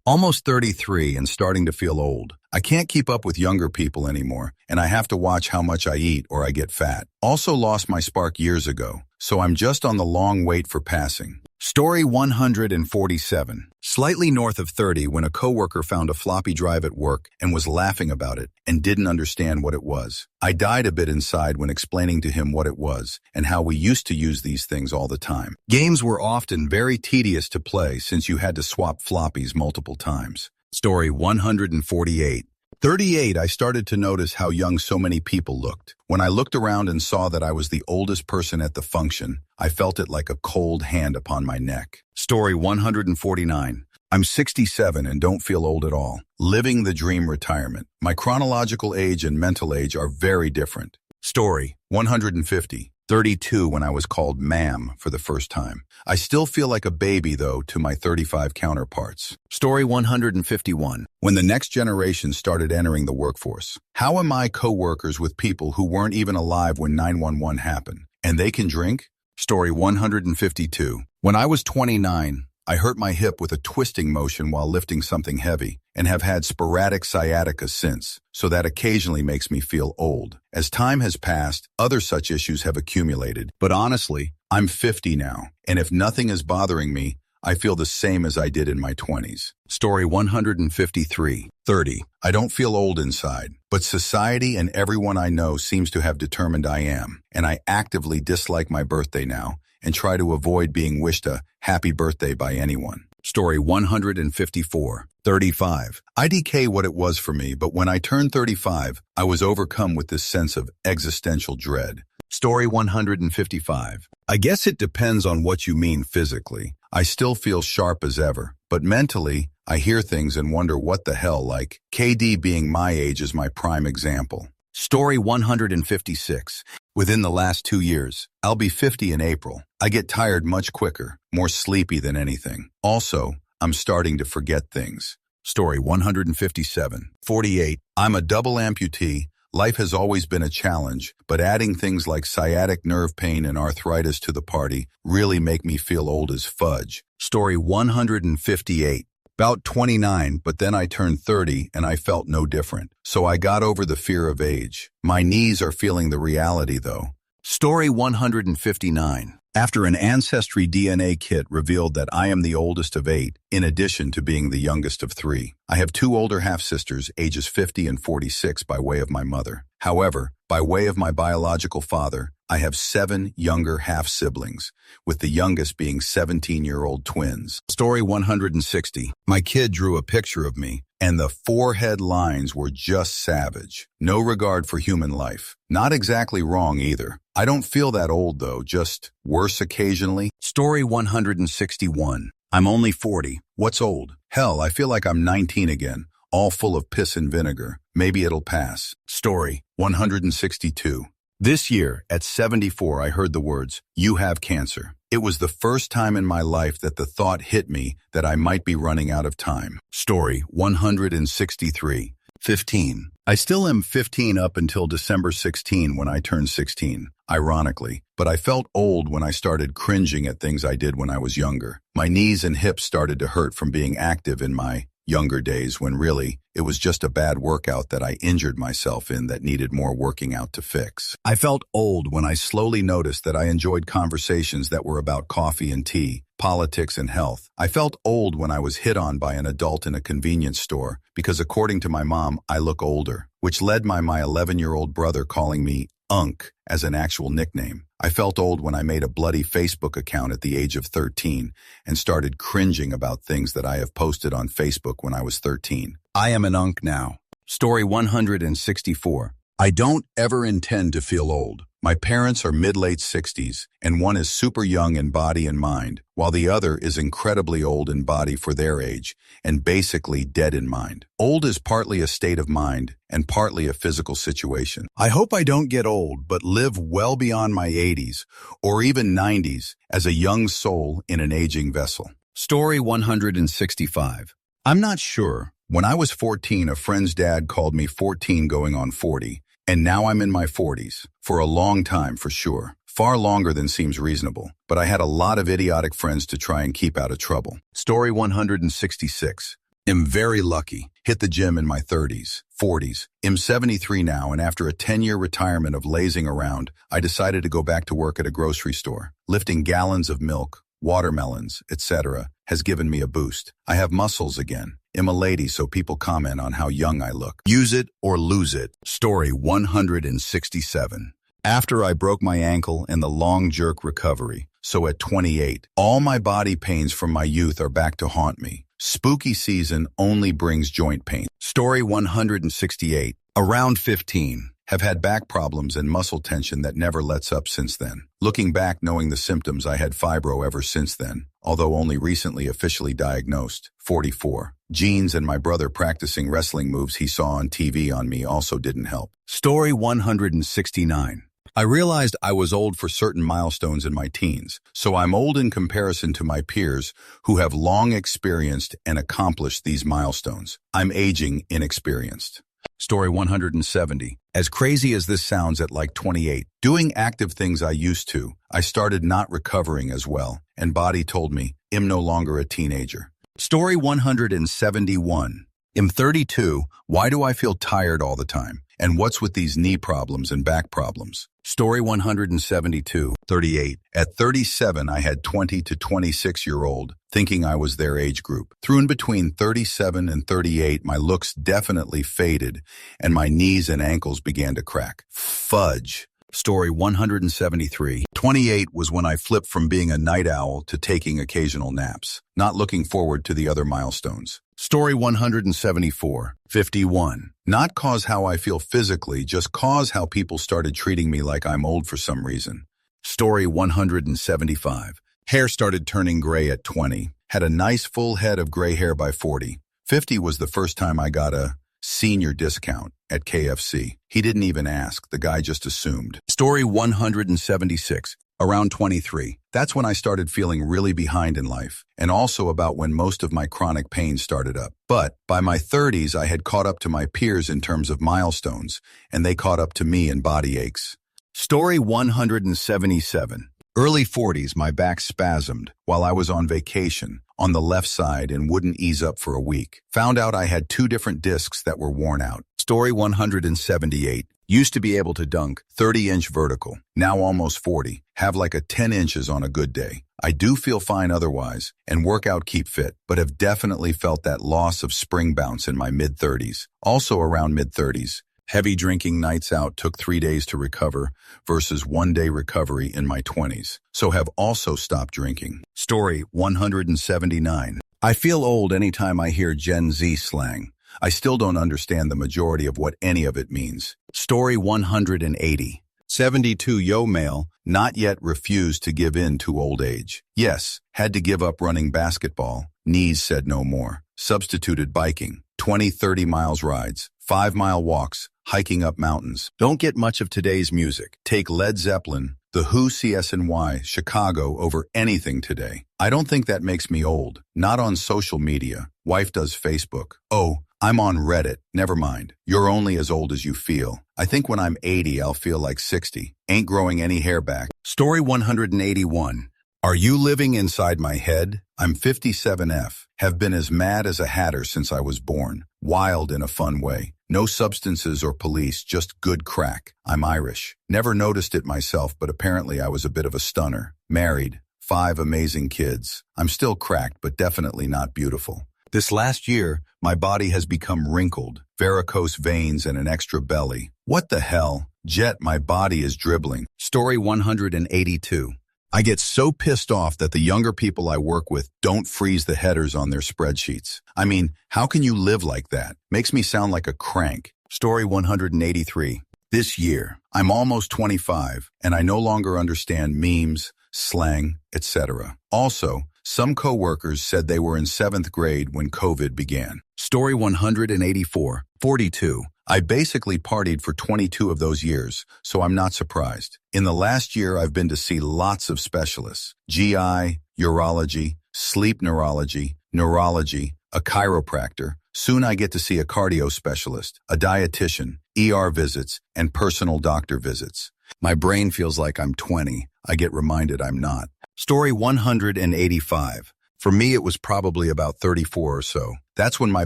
Almost 33 and starting to feel old. I can't keep up with younger people anymore, and I have to watch how much I eat or I get fat. Also lost my spark years ago, so I'm just on the long wait for passing. Story 147. Slightly north of 30 when a coworker found a floppy drive at work and was laughing about it and didn't understand what it was. I died a bit inside when explaining to him what it was and how we used to use these things all the time. Games were often very tedious to play since you had to swap floppies multiple times. Story 148. 38, I started to notice how young so many people looked. When I looked around and saw that I was the oldest person at the function, I felt it like a cold hand upon my neck. Story 149. I'm 67 and don't feel old at all. Living the dream retirement. My chronological age and mental age are very different. Story 150. 32 when I was called ma'am for the first time. I still feel like a baby, though, to my 35 counterparts. Story 151. When the next generation started entering the workforce. How am I co-workers with people who weren't even alive when 911 happened? And they can drink? Story 152. When I was 29, I hurt my hip with a twisting motion while lifting something heavy and have had sporadic sciatica since, so that occasionally makes me feel old. As time has passed, other such issues have accumulated, but honestly, I'm 50 now, and if nothing is bothering me, I feel the same as I did in my 20s. Story 153. 30. I don't feel old inside, but society and everyone I know seems to have determined I am, and I actively dislike my birthday now and try to avoid being wished a happy birthday by anyone. Story 154. 35. IDK what it was for me, but when I turned 35, I was overcome with this sense of existential dread. Story 155. I guess it depends on what you mean physically. I still feel sharp as ever, but mentally, I hear things and wonder what the hell, like KD being my age is my prime example. Story 156. Within the last 2 years, I'll be 50 in April. I get tired much quicker, more sleepy than anything. Also, I'm starting to forget things. Story 157. 48. I'm a double amputee. Life has always been a challenge, but adding things like sciatic nerve pain and arthritis to the party really make me feel old as fudge. Story 158. About 29, but then I turned 30 and I felt no different. So I got over the fear of age. My knees are feeling the reality though. Story 159. After an ancestry DNA kit revealed that I am the oldest of 8, in addition to being the youngest of 3. I have 2 older half-sisters, ages 50 and 46 by way of my mother. However, by way of my biological father, I have 7 younger half-siblings, with the youngest being 17-year-old twins. Story 160. My kid drew a picture of me, and the forehead lines were just savage. No regard for human life. Not exactly wrong either. I don't feel that old though, just worse occasionally. Story 161. I'm only 40. What's old? Hell, I feel like I'm 19 again, all full of piss and vinegar. Maybe it'll pass. Story 162. This year, at 74, I heard the words, "You have cancer." It was the first time in my life that the thought hit me that I might be running out of time. Story 163. 15. I still am 15 up until December 16 when I turned 16, ironically, but I felt old when I started cringing at things I did when I was younger. My knees and hips started to hurt from being active in my younger days when really it was just a bad workout that I injured myself in that needed more working out to fix. I felt old when I slowly noticed that I enjoyed conversations that were about coffee and tea, politics and health. I felt old when I was hit on by an adult in a convenience store because according to my mom, I look older, which led my 11-year-old brother calling me Unk as an actual nickname. I felt old when I made a bloody Facebook account at the age of 13 and started cringing about things that I have posted on Facebook when I was 13. I am an Unk now. Story 164. I don't ever intend to feel old. My parents are mid-late 60s, and one is super young in body and mind, while the other is incredibly old in body for their age, and basically dead in mind. Old is partly a state of mind, and partly a physical situation. I hope I don't get old, but live well beyond my 80s, or even 90s, as a young soul in an aging vessel. Story 165. I'm not sure. When I was 14, a friend's dad called me 14 going on 40. And now I'm in my 40s, for a long time for sure, far longer than seems reasonable, but I had a lot of idiotic friends to try and keep out of trouble. Story 166. Am very lucky. Hit the gym in my 30s, 40s. Am 73 now, and after a 10-year retirement of lazing around, I decided to go back to work at a grocery store. Lifting gallons of milk, watermelons, etc. has given me a boost. I have muscles again. Am a lady, so people comment on how young I look. Use it or lose it. Story 167. After I broke my ankle in the long jerk recovery, so at 28, all my body pains from my youth are back to haunt me. Spooky season only brings joint pain. Story 168. Around 15. Have had back problems and muscle tension that never lets up since then. Looking back, knowing the symptoms, I had fibro ever since then, although only recently officially diagnosed. 44. Genes and my brother practicing wrestling moves he saw on TV on me also didn't help. Story 169. I realized I was old for certain milestones in my teens, so I'm old in comparison to my peers who have long experienced and accomplished these milestones. I'm aging inexperienced. Story 170. As crazy as this sounds at like 28, doing active things I used to, I started not recovering as well, and body told me, I'm no longer a teenager. Story 171. I'm 32, why do I feel tired all the time? And what's with these knee problems and back problems? Story 172. 38. At 37, I had 20 to 26-year-old, thinking I was their age group. Through in between 37 and 38, my looks definitely faded, and my knees and ankles began to crack. Fudge. Story 173. 28 was when I flipped from being a night owl to taking occasional naps, not looking forward to the other milestones. Story 174. 51. Not cause how I feel physically, just cause how people started treating me like I'm old for some reason. Story 175. Hair started turning gray at 20. Had a nice full head of gray hair by 40. 50 was the first time I got a senior discount at KFC. He didn't even ask, the guy just assumed. Story 176. Around 23. That's when I started feeling really behind in life, and also about when most of my chronic pain started up. But by my 30s, I had caught up to my peers in terms of milestones, and they caught up to me in body aches. Story 177. Early 40s, my back spasmed while I was on vacation on the left side and wouldn't ease up for a week. Found out I had 2 different discs that were worn out. Story 178. Used to be able to dunk 30-inch vertical, now almost 40, have like a 10 inches on a good day. I do feel fine otherwise, and work out keep fit, but have definitely felt that loss of spring bounce in my mid-30s. Also around mid-30s, heavy drinking nights out took 3 days to recover versus 1-day recovery in my 20s, so have also stopped drinking. Story 179. I feel old anytime I hear Gen Z slang. I still don't understand the majority of what any of it means. Story 180. 72 yo male, not yet refused to give in to old age. Yes, had to give up running basketball. Knees said no more. Substituted biking. 20-30 miles rides. 5-mile walks. Hiking up mountains. Don't get much of today's music. Take Led Zeppelin, The Who, CSNY, Chicago over anything today. I don't think that makes me old. Not on social media. Wife does Facebook. Oh, I'm on Reddit. Never mind. You're only as old as you feel. I think when I'm 80, I'll feel like 60. Ain't growing any hair back. Story 181. Are you living inside my head? I'm 57F. Have been as mad as a hatter since I was born. Wild in a fun way. No substances or police, just good crack. I'm Irish. Never noticed it myself, but apparently I was a bit of a stunner. Married. 5 amazing kids. I'm still cracked, but definitely not beautiful. This last year, my body has become wrinkled, varicose veins and an extra belly. What the hell? Jet, my body is dribbling. Story 182. I get so pissed off that the younger people I work with don't freeze the headers on their spreadsheets. I mean, how can you live like that? Makes me sound like a crank. Story 183. This year, I'm almost 25, and I no longer understand memes, slang, etc. Also, some coworkers said they were in 7th grade when COVID began. Story 184. 42. I basically partied for 22 of those years, so I'm not surprised. In the last year, I've been to see lots of specialists. GI, urology, sleep neurology, neurology, a chiropractor. Soon I get to see a cardio specialist, a dietitian, ER visits, and personal doctor visits. My brain feels like I'm 20. I get reminded I'm not. Story 185. For me, it was probably about 34 or so. That's when my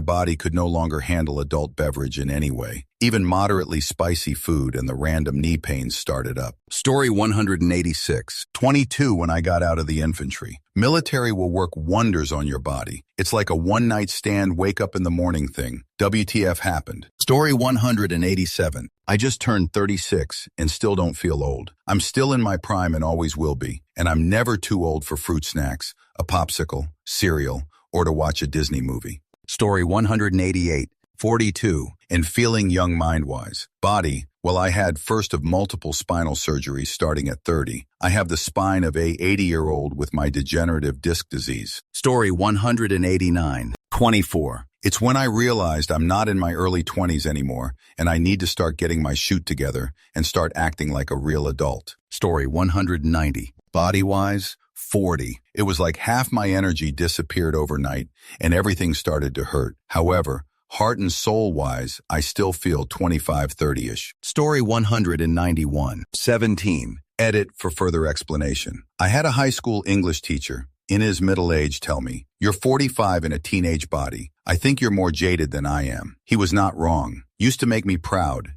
body could no longer handle adult beverage in any way. Even moderately spicy food and the random knee pains started up. Story 186. 22 when I got out of the infantry. Military will work wonders on your body. It's like a one-night stand, wake up in the morning thing. WTF happened. Story 187. I just turned 36 and still don't feel old. I'm still in my prime and always will be. And I'm never too old for fruit snacks, a popsicle, cereal, or to watch a Disney movie. Story 188. 42. And feeling young mind-wise. Body, well, I had first of multiple spinal surgeries starting at 30. I have the spine of a 80-year-old with my degenerative disc disease. Story 189. 24. It's when I realized I'm not in my early 20s anymore, and I need to start getting my shoot together and start acting like a real adult. Story 190. Body-wise, 40. It was like half my energy disappeared overnight, and everything started to hurt. However, heart and soul-wise, I still feel 25, 30-ish. Story 191. 17. Edit for further explanation. I had a high school English teacher, in his middle age, tell me, "You're 45 in a teenage body. I think you're more jaded than I am." He was not wrong. Used to make me proud,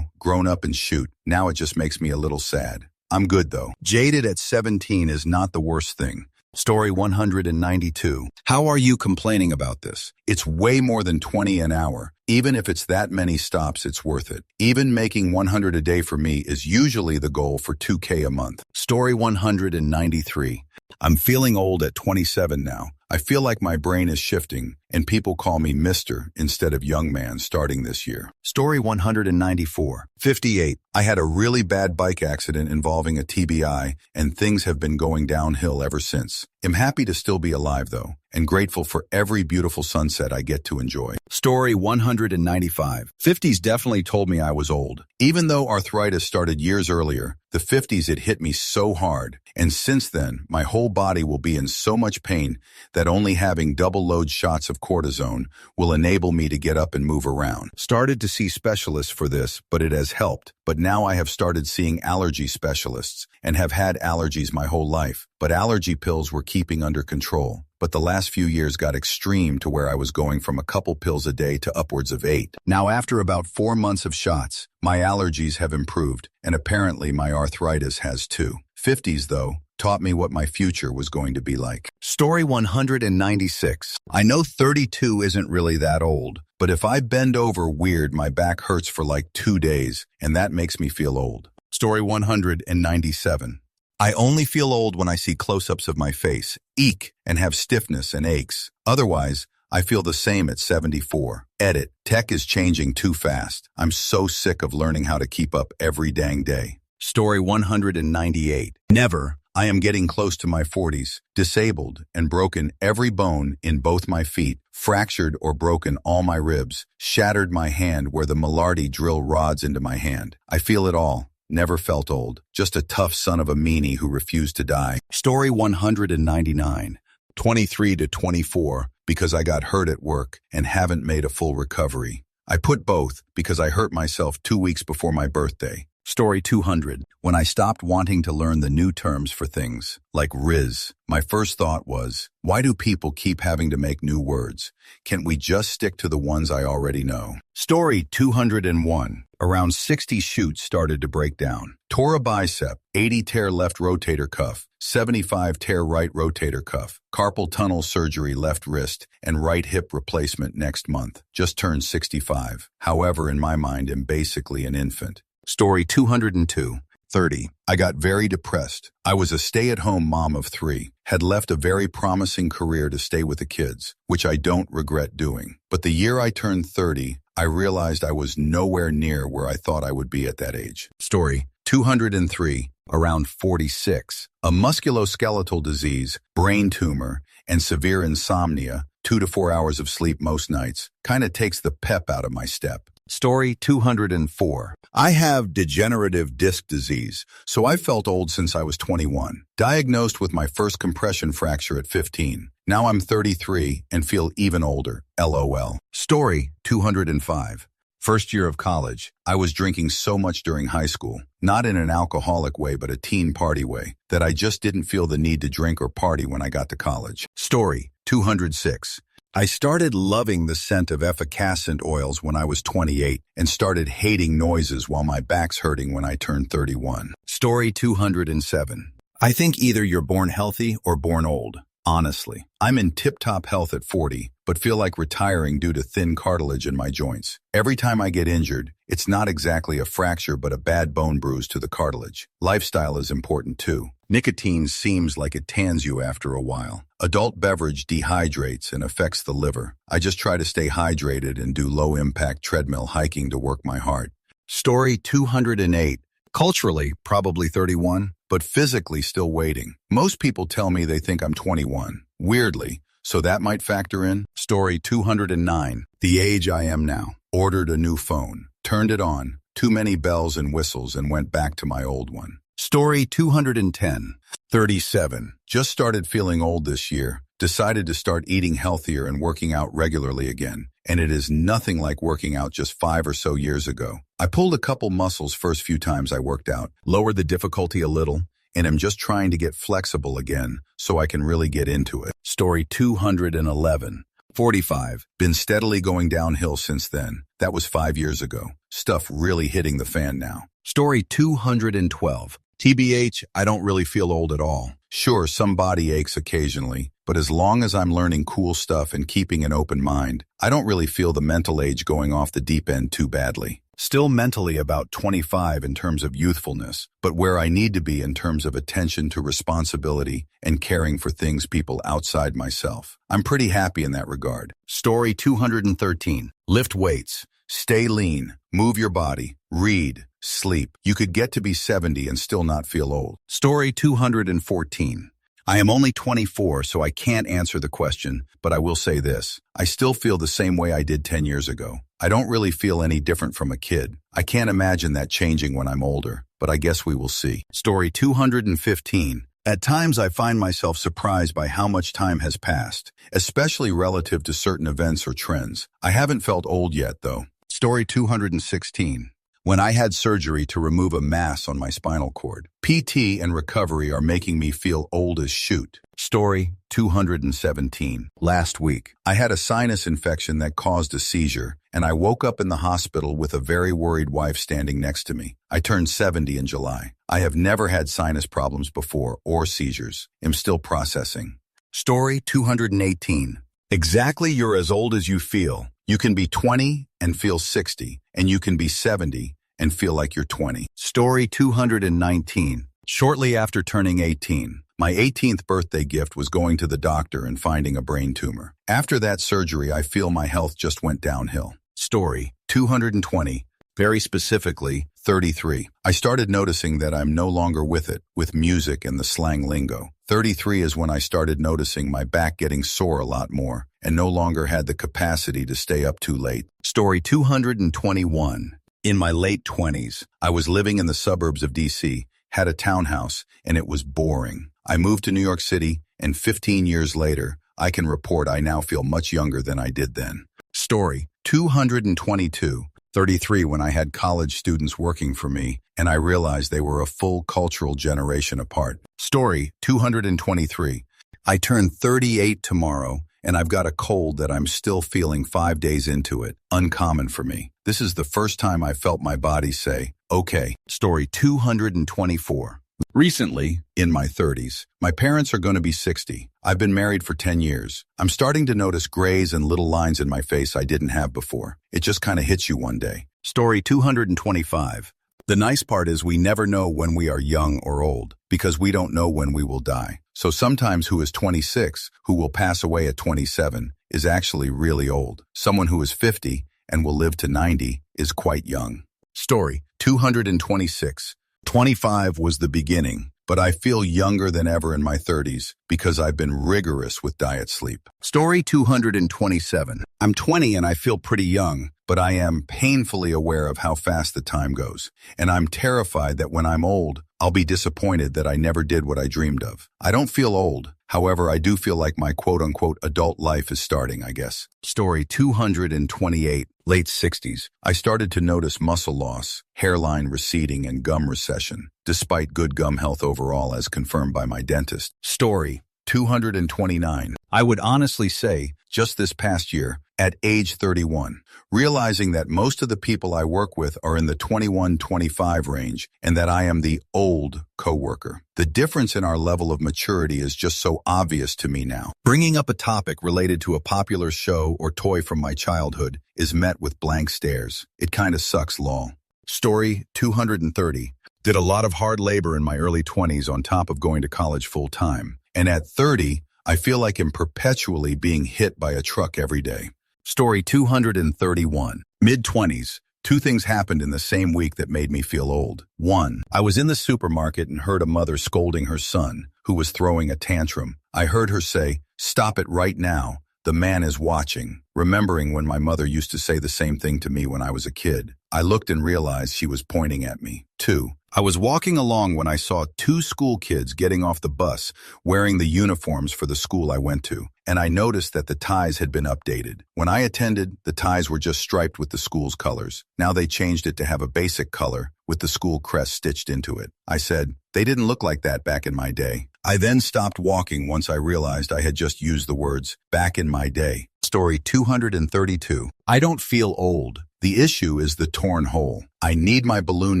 grown up and shoot. Now it just makes me a little sad. I'm good though. Jaded at 17 is not the worst thing. Story 192. How are you complaining about this? It's way more than 20 an hour. Even if it's that many stops, it's worth it. Even making 100 a day for me is usually the goal for 2K a month. Story 193. I'm feeling old at 27 now. I feel like my brain is shifting, and people call me Mr. instead of young man starting this year. Story 194. 58. I had a really bad bike accident involving a TBI, and things have been going downhill ever since. I'm happy to still be alive, though, and grateful for every beautiful sunset I get to enjoy. Story 195. 50s definitely told me I was old. Even though arthritis started years earlier, the 50s it hit me so hard, and since then, my whole body will be in so much pain that only having double load shots of cortisone will enable me to get up and move around. Started to see specialists for this, but it has helped. But now I have started seeing allergy specialists and have had allergies my whole life, but allergy pills were keeping under control. But the last few years got extreme to where I was going from a couple pills a day to upwards of 8. Now after about 4 months of shots, my allergies have improved, and apparently my arthritis has too. 50s, though, taught me what my future was going to be like. Story 196. I know 32 isn't really that old, but if I bend over weird, my back hurts for like 2 days, and that makes me feel old. Story 197. I only feel old when I see close-ups of my face, eek, and have stiffness and aches. Otherwise, I feel the same at 74. Edit. Tech is changing too fast. I'm so sick of learning how to keep up every dang day. Story 198. Never. I am getting close to my 40s, disabled and broken every bone in both my feet, fractured or broken all my ribs, shattered my hand where the Millardi drill rods into my hand. I feel it all. Never felt old. Just a tough son of a meanie who refused to die. Story 199. 23 to 24, because I got hurt at work and haven't made a full recovery. I put both because I hurt myself 2 weeks before my birthday. Story 200. When I stopped wanting to learn the new terms for things, like Riz, my first thought was, why do people keep having to make new words? Can't we just stick to the ones I already know? Story 201. Around 60 shoots started to break down. Tore a bicep, 80 tear left rotator cuff, 75 tear right rotator cuff, carpal tunnel surgery left wrist, and right hip replacement next month. Just turned 65. However, in my mind, I'm basically an infant. Story 202. 30. I got very depressed. I was a stay-at-home mom of 3, had left a very promising career to stay with the kids, which I don't regret doing. But the year I turned 30, I realized I was nowhere near where I thought I would be at that age. Story 203. Around 46. A musculoskeletal disease, brain tumor, and severe insomnia, 2 to 4 hours of sleep most nights, kinda takes the pep out of my step. Story 204. I have degenerative disc disease, so I felt old since I was 21. Diagnosed with my first compression fracture at 15. Now I'm 33 and feel even older. LOL. Story 205. First year of college. I was drinking so much during high school, not in an alcoholic way but a teen party way, that I just didn't feel the need to drink or party when I got to college. Story 206. I started loving the scent of effervescent oils when I was 28 and started hating noises while my back's hurting when I turned 31. Story 207. I think either you're born healthy or born old. Honestly, I'm in tip-top health at 40, but feel like retiring due to thin cartilage in my joints. Every time I get injured, it's not exactly a fracture but a bad bone bruise to the cartilage. Lifestyle is important too. Nicotine seems like it tans you after a while. Adult beverage dehydrates and affects the liver. I just try to stay hydrated and do low-impact treadmill hiking to work my heart. Story 208. Culturally, probably 31, but physically still waiting. Most people tell me they think I'm 21. Weirdly, so that might factor in. Story 209. The age I am now. Ordered a new phone. Turned it on. Too many bells and whistles and went back to my old one. Story 210. 37. Just started feeling old this year. Decided to start eating healthier and working out regularly again. And it is nothing like working out just 5 or so years ago. I pulled a couple muscles first few times I worked out, lowered the difficulty a little, and am just trying to get flexible again so I can really get into it. Story 211. 45. Been steadily going downhill since then. That was 5 years ago. Stuff really hitting the fan now. Story 212. TBH, I don't really feel old at all. Sure, some body aches occasionally, but as long as I'm learning cool stuff and keeping an open mind, I don't really feel the mental age going off the deep end too badly. Still mentally about 25 in terms of youthfulness, but where I need to be in terms of attention to responsibility and caring for things people outside myself. I'm pretty happy in that regard. Story 213. Lift weights. Stay lean. Move your body. Read. Sleep. You could get to be 70 and still not feel old. Story 214. I am only 24, so I can't answer the question, but I will say this. I still feel the same way I did 10 years ago. I don't really feel any different from a kid. I can't imagine that changing when I'm older, but I guess we will see. Story 215. At times I find myself surprised by how much time has passed, especially relative to certain events or trends. I haven't felt old yet, though. Story 216. When I had surgery to remove a mass on my spinal cord, PT and recovery are making me feel old as shoot. Story 217. Last week, I had a sinus infection that caused a seizure, and I woke up in the hospital with a very worried wife standing next to me. I turned 70 in July. I have never had sinus problems before or seizures. I'm still processing. Story 218. Exactly, you're as old as you feel. You can be 20 and feel 60, and you can be 70 and feel like you're 20. Story 219. Shortly after turning 18, my 18th birthday gift was going to the doctor and finding a brain tumor. After that surgery, I feel my health just went downhill. Story 220. Very specifically, 33. I started noticing that I'm no longer with music and the slang lingo. 33 is when I started noticing my back getting sore a lot more and no longer had the capacity to stay up too late. Story 221. In my late 20s, I was living in the suburbs of DC, had a townhouse, and it was boring. I moved to New York City, and 15 years later, I can report I now feel much younger than I did then. Story 222. 33 when I had college students working for me, and I realized they were a full cultural generation apart. Story 223. I turn 38 tomorrow, and I've got a cold that I'm still feeling 5 days into it. Uncommon for me. This is the first time I felt my body say, okay. Story 224. Recently, in my 30s, my parents are going to be 60. I've been married for 10 years. I'm starting to notice grays and little lines in my face I didn't have before. It just kind of hits you one day. Story 225. The nice part is we never know when we are young or old, because we don't know when we will die. So sometimes who is 26, who will pass away at 27, is actually really old. Someone who is 50 and will live to 90 is quite young. Story 226. 25 was the beginning, but I feel younger than ever in my 30s because I've been rigorous with diet sleep. Story 227. I'm 20 and I feel pretty young, but I am painfully aware of how fast the time goes, and I'm terrified that when I'm old, I'll be disappointed that I never did what I dreamed of. I don't feel old. However, I do feel like my quote-unquote adult life is starting, I guess. Story 228. Late 60s. I started to notice muscle loss, hairline receding, and gum recession, despite good gum health overall as confirmed by my dentist. Story 229. I would honestly say, just this past year, at age 31, realizing that most of the people I work with are in the 21-25 range and that I am the old coworker. The difference in our level of maturity is just so obvious to me now. Bringing up a topic related to a popular show or toy from my childhood is met with blank stares. It kinda sucks, lol. Story 230. Did a lot of hard labor in my early 20s on top of going to college full-time. And at 30, I feel like I'm perpetually being hit by a truck every day. Story 231. Mid-20s. Two things happened in the same week that made me feel old. One, I was in the supermarket and heard a mother scolding her son, who was throwing a tantrum. I heard her say, "Stop it right now. The man is watching," remembering when my mother used to say the same thing to me when I was a kid. I looked and realized she was pointing at me. Two, I was walking along when I saw two school kids getting off the bus wearing the uniforms for the school I went to, and I noticed that the ties had been updated. When I attended, the ties were just striped with the school's colors. Now they changed it to have a basic color with the school crest stitched into it. I said, "They didn't look like that back in my day." I then stopped walking once I realized I had just used the words, "back in my day." Story 232. I don't feel old. The issue is the torn hole. I need my balloon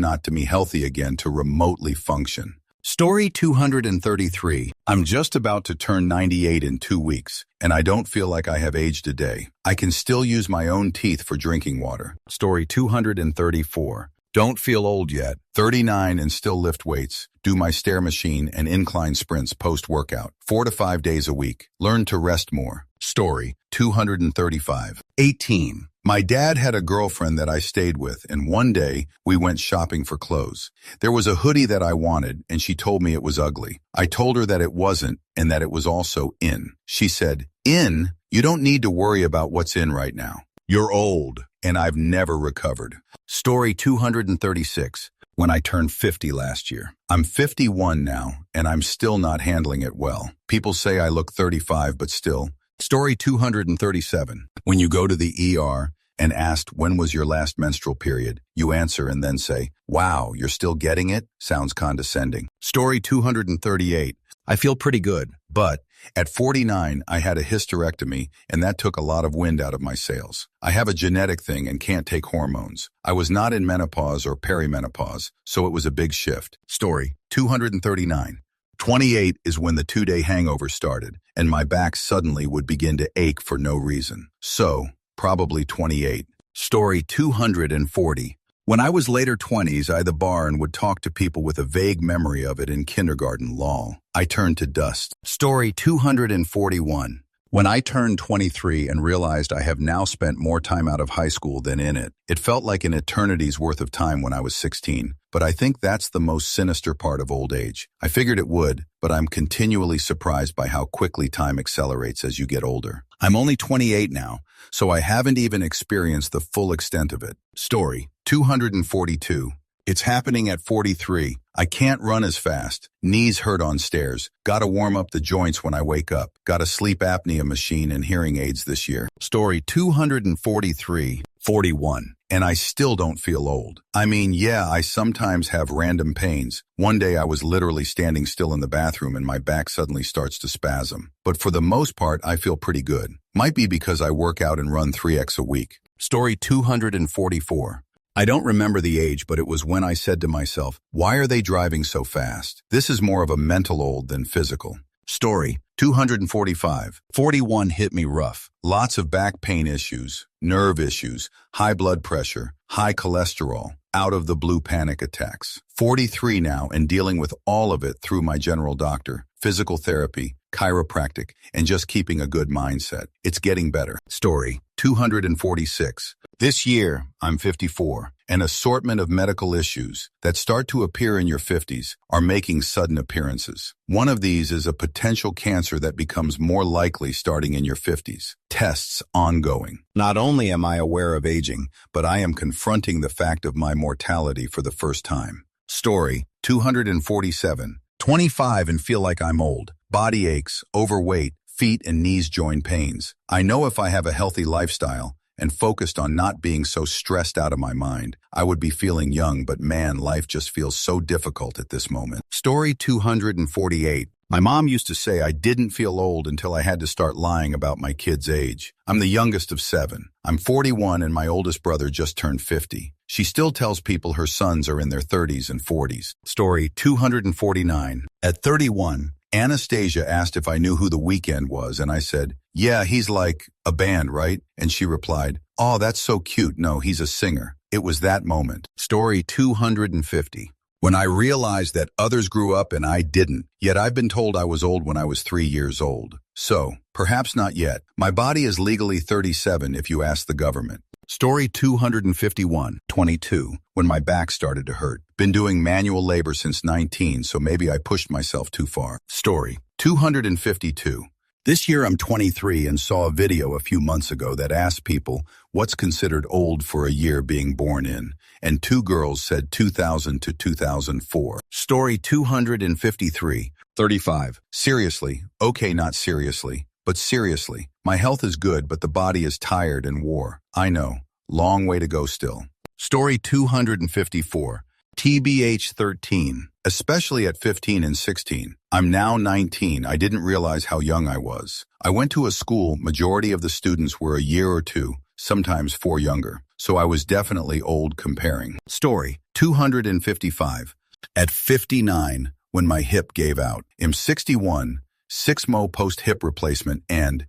knot to be healthy again to remotely function. Story 233. I'm just about to turn 98 in 2 weeks, and I don't feel like I have aged a day. I can still use my own teeth for drinking water. Story 234. Don't feel old yet. 39 and still lift weights. Do my stair machine and incline sprints post-workout. 4 to 5 days a week. Learn to rest more. Story 235. 18. My dad had a girlfriend that I stayed with, and one day we went shopping for clothes. There was a hoodie that I wanted, and she told me it was ugly. I told her that it wasn't and that it was also in. She said, "In? You don't need to worry about what's in right now. You're old." And I've never recovered. Story 236. When I turned 50 last year. I'm 51 now, and I'm still not handling it well. People say I look 35, but still. Story 237. When you go to the ER and asked when was your last menstrual period, you answer and then say, "Wow, you're still getting it?" Sounds condescending. Story 238. I feel pretty good, but at 49, I had a hysterectomy, and that took a lot of wind out of my sails. I have a genetic thing and can't take hormones. I was not in menopause or perimenopause, so it was a big shift. Story 239. 28 is when the 2-day hangover started, and my back suddenly would begin to ache for no reason. So, probably 28. Story 240. When I was later 20s, I the bar and would talk to people with a vague memory of it in kindergarten, lol. I turned to dust. Story 241. When I turned 23 and realized I have now spent more time out of high school than in it, it felt like an eternity's worth of time when I was 16. But I think that's the most sinister part of old age. I figured it would, but I'm continually surprised by how quickly time accelerates as you get older. I'm only 28 now, so I haven't even experienced the full extent of it. Story 242. It's happening at 43. I can't run as fast. Knees hurt on stairs. Gotta warm up the joints when I wake up. Got a sleep apnea machine and hearing aids this year. Story 243. 41. And I still don't feel old. I mean, yeah, I sometimes have random pains. One day I was literally standing still in the bathroom and my back suddenly starts to spasm. But for the most part, I feel pretty good. Might be because I work out and run 3x a week. Story 244. I don't remember the age, but it was when I said to myself, why are they driving so fast? This is more of a mental old than physical. Story 245. 41 hit me rough. Lots of back pain issues, nerve issues, high blood pressure, high cholesterol, out of the blue panic attacks. 43 now and dealing with all of it through my general doctor, physical therapy, chiropractic, and just keeping a good mindset. It's getting better. Story 246. This year, I'm 54. An assortment of medical issues that start to appear in your 50s are making sudden appearances. One of these is a potential cancer that becomes more likely starting in your 50s. Tests ongoing. Not only am I aware of aging, but I am confronting the fact of my mortality for the first time. Story 247. 25 and feel like I'm old. Body aches, overweight, feet and knees joint pains. I know if I have a healthy lifestyle and focused on not being so stressed out of my mind, I would be feeling young, but man, life just feels so difficult at this moment. Story 248. My mom used to say I didn't feel old until I had to start lying about my kid's age. I'm the youngest of 7. I'm 41 and my oldest brother just turned 50. She still tells people her sons are in their 30s and 40s. Story 249. At 31, Anastasia asked if I knew who The Weeknd was, and I said, yeah, he's like a band, right? And she replied, oh, that's so cute. No, he's a singer. It was that moment. Story 250. When I realized that others grew up and I didn't, yet I've been told I was old when I was 3 years old. So, perhaps not yet. My body is legally 37 if you ask the government. Story 251, 22, when my back started to hurt. Been doing manual labor since 19, so maybe I pushed myself too far. Story 252. This year I'm 23 and saw a video a few months ago that asked people what's considered old for a year being born in, and 2 girls said 2000 to 2004. Story 253, 35. Seriously, okay, not seriously, but seriously. My health is good, but the body is tired and wore. I know, long way to go still. Story 254, TBH 13. Especially at 15 and 16. I'm now 19. I didn't realize how young I was. I went to a school, majority of the students were a year or 2, sometimes 4 younger. So I was definitely old comparing. Story 255. At 59, when my hip gave out. I'm 61, 6 mo post-hip replacement, and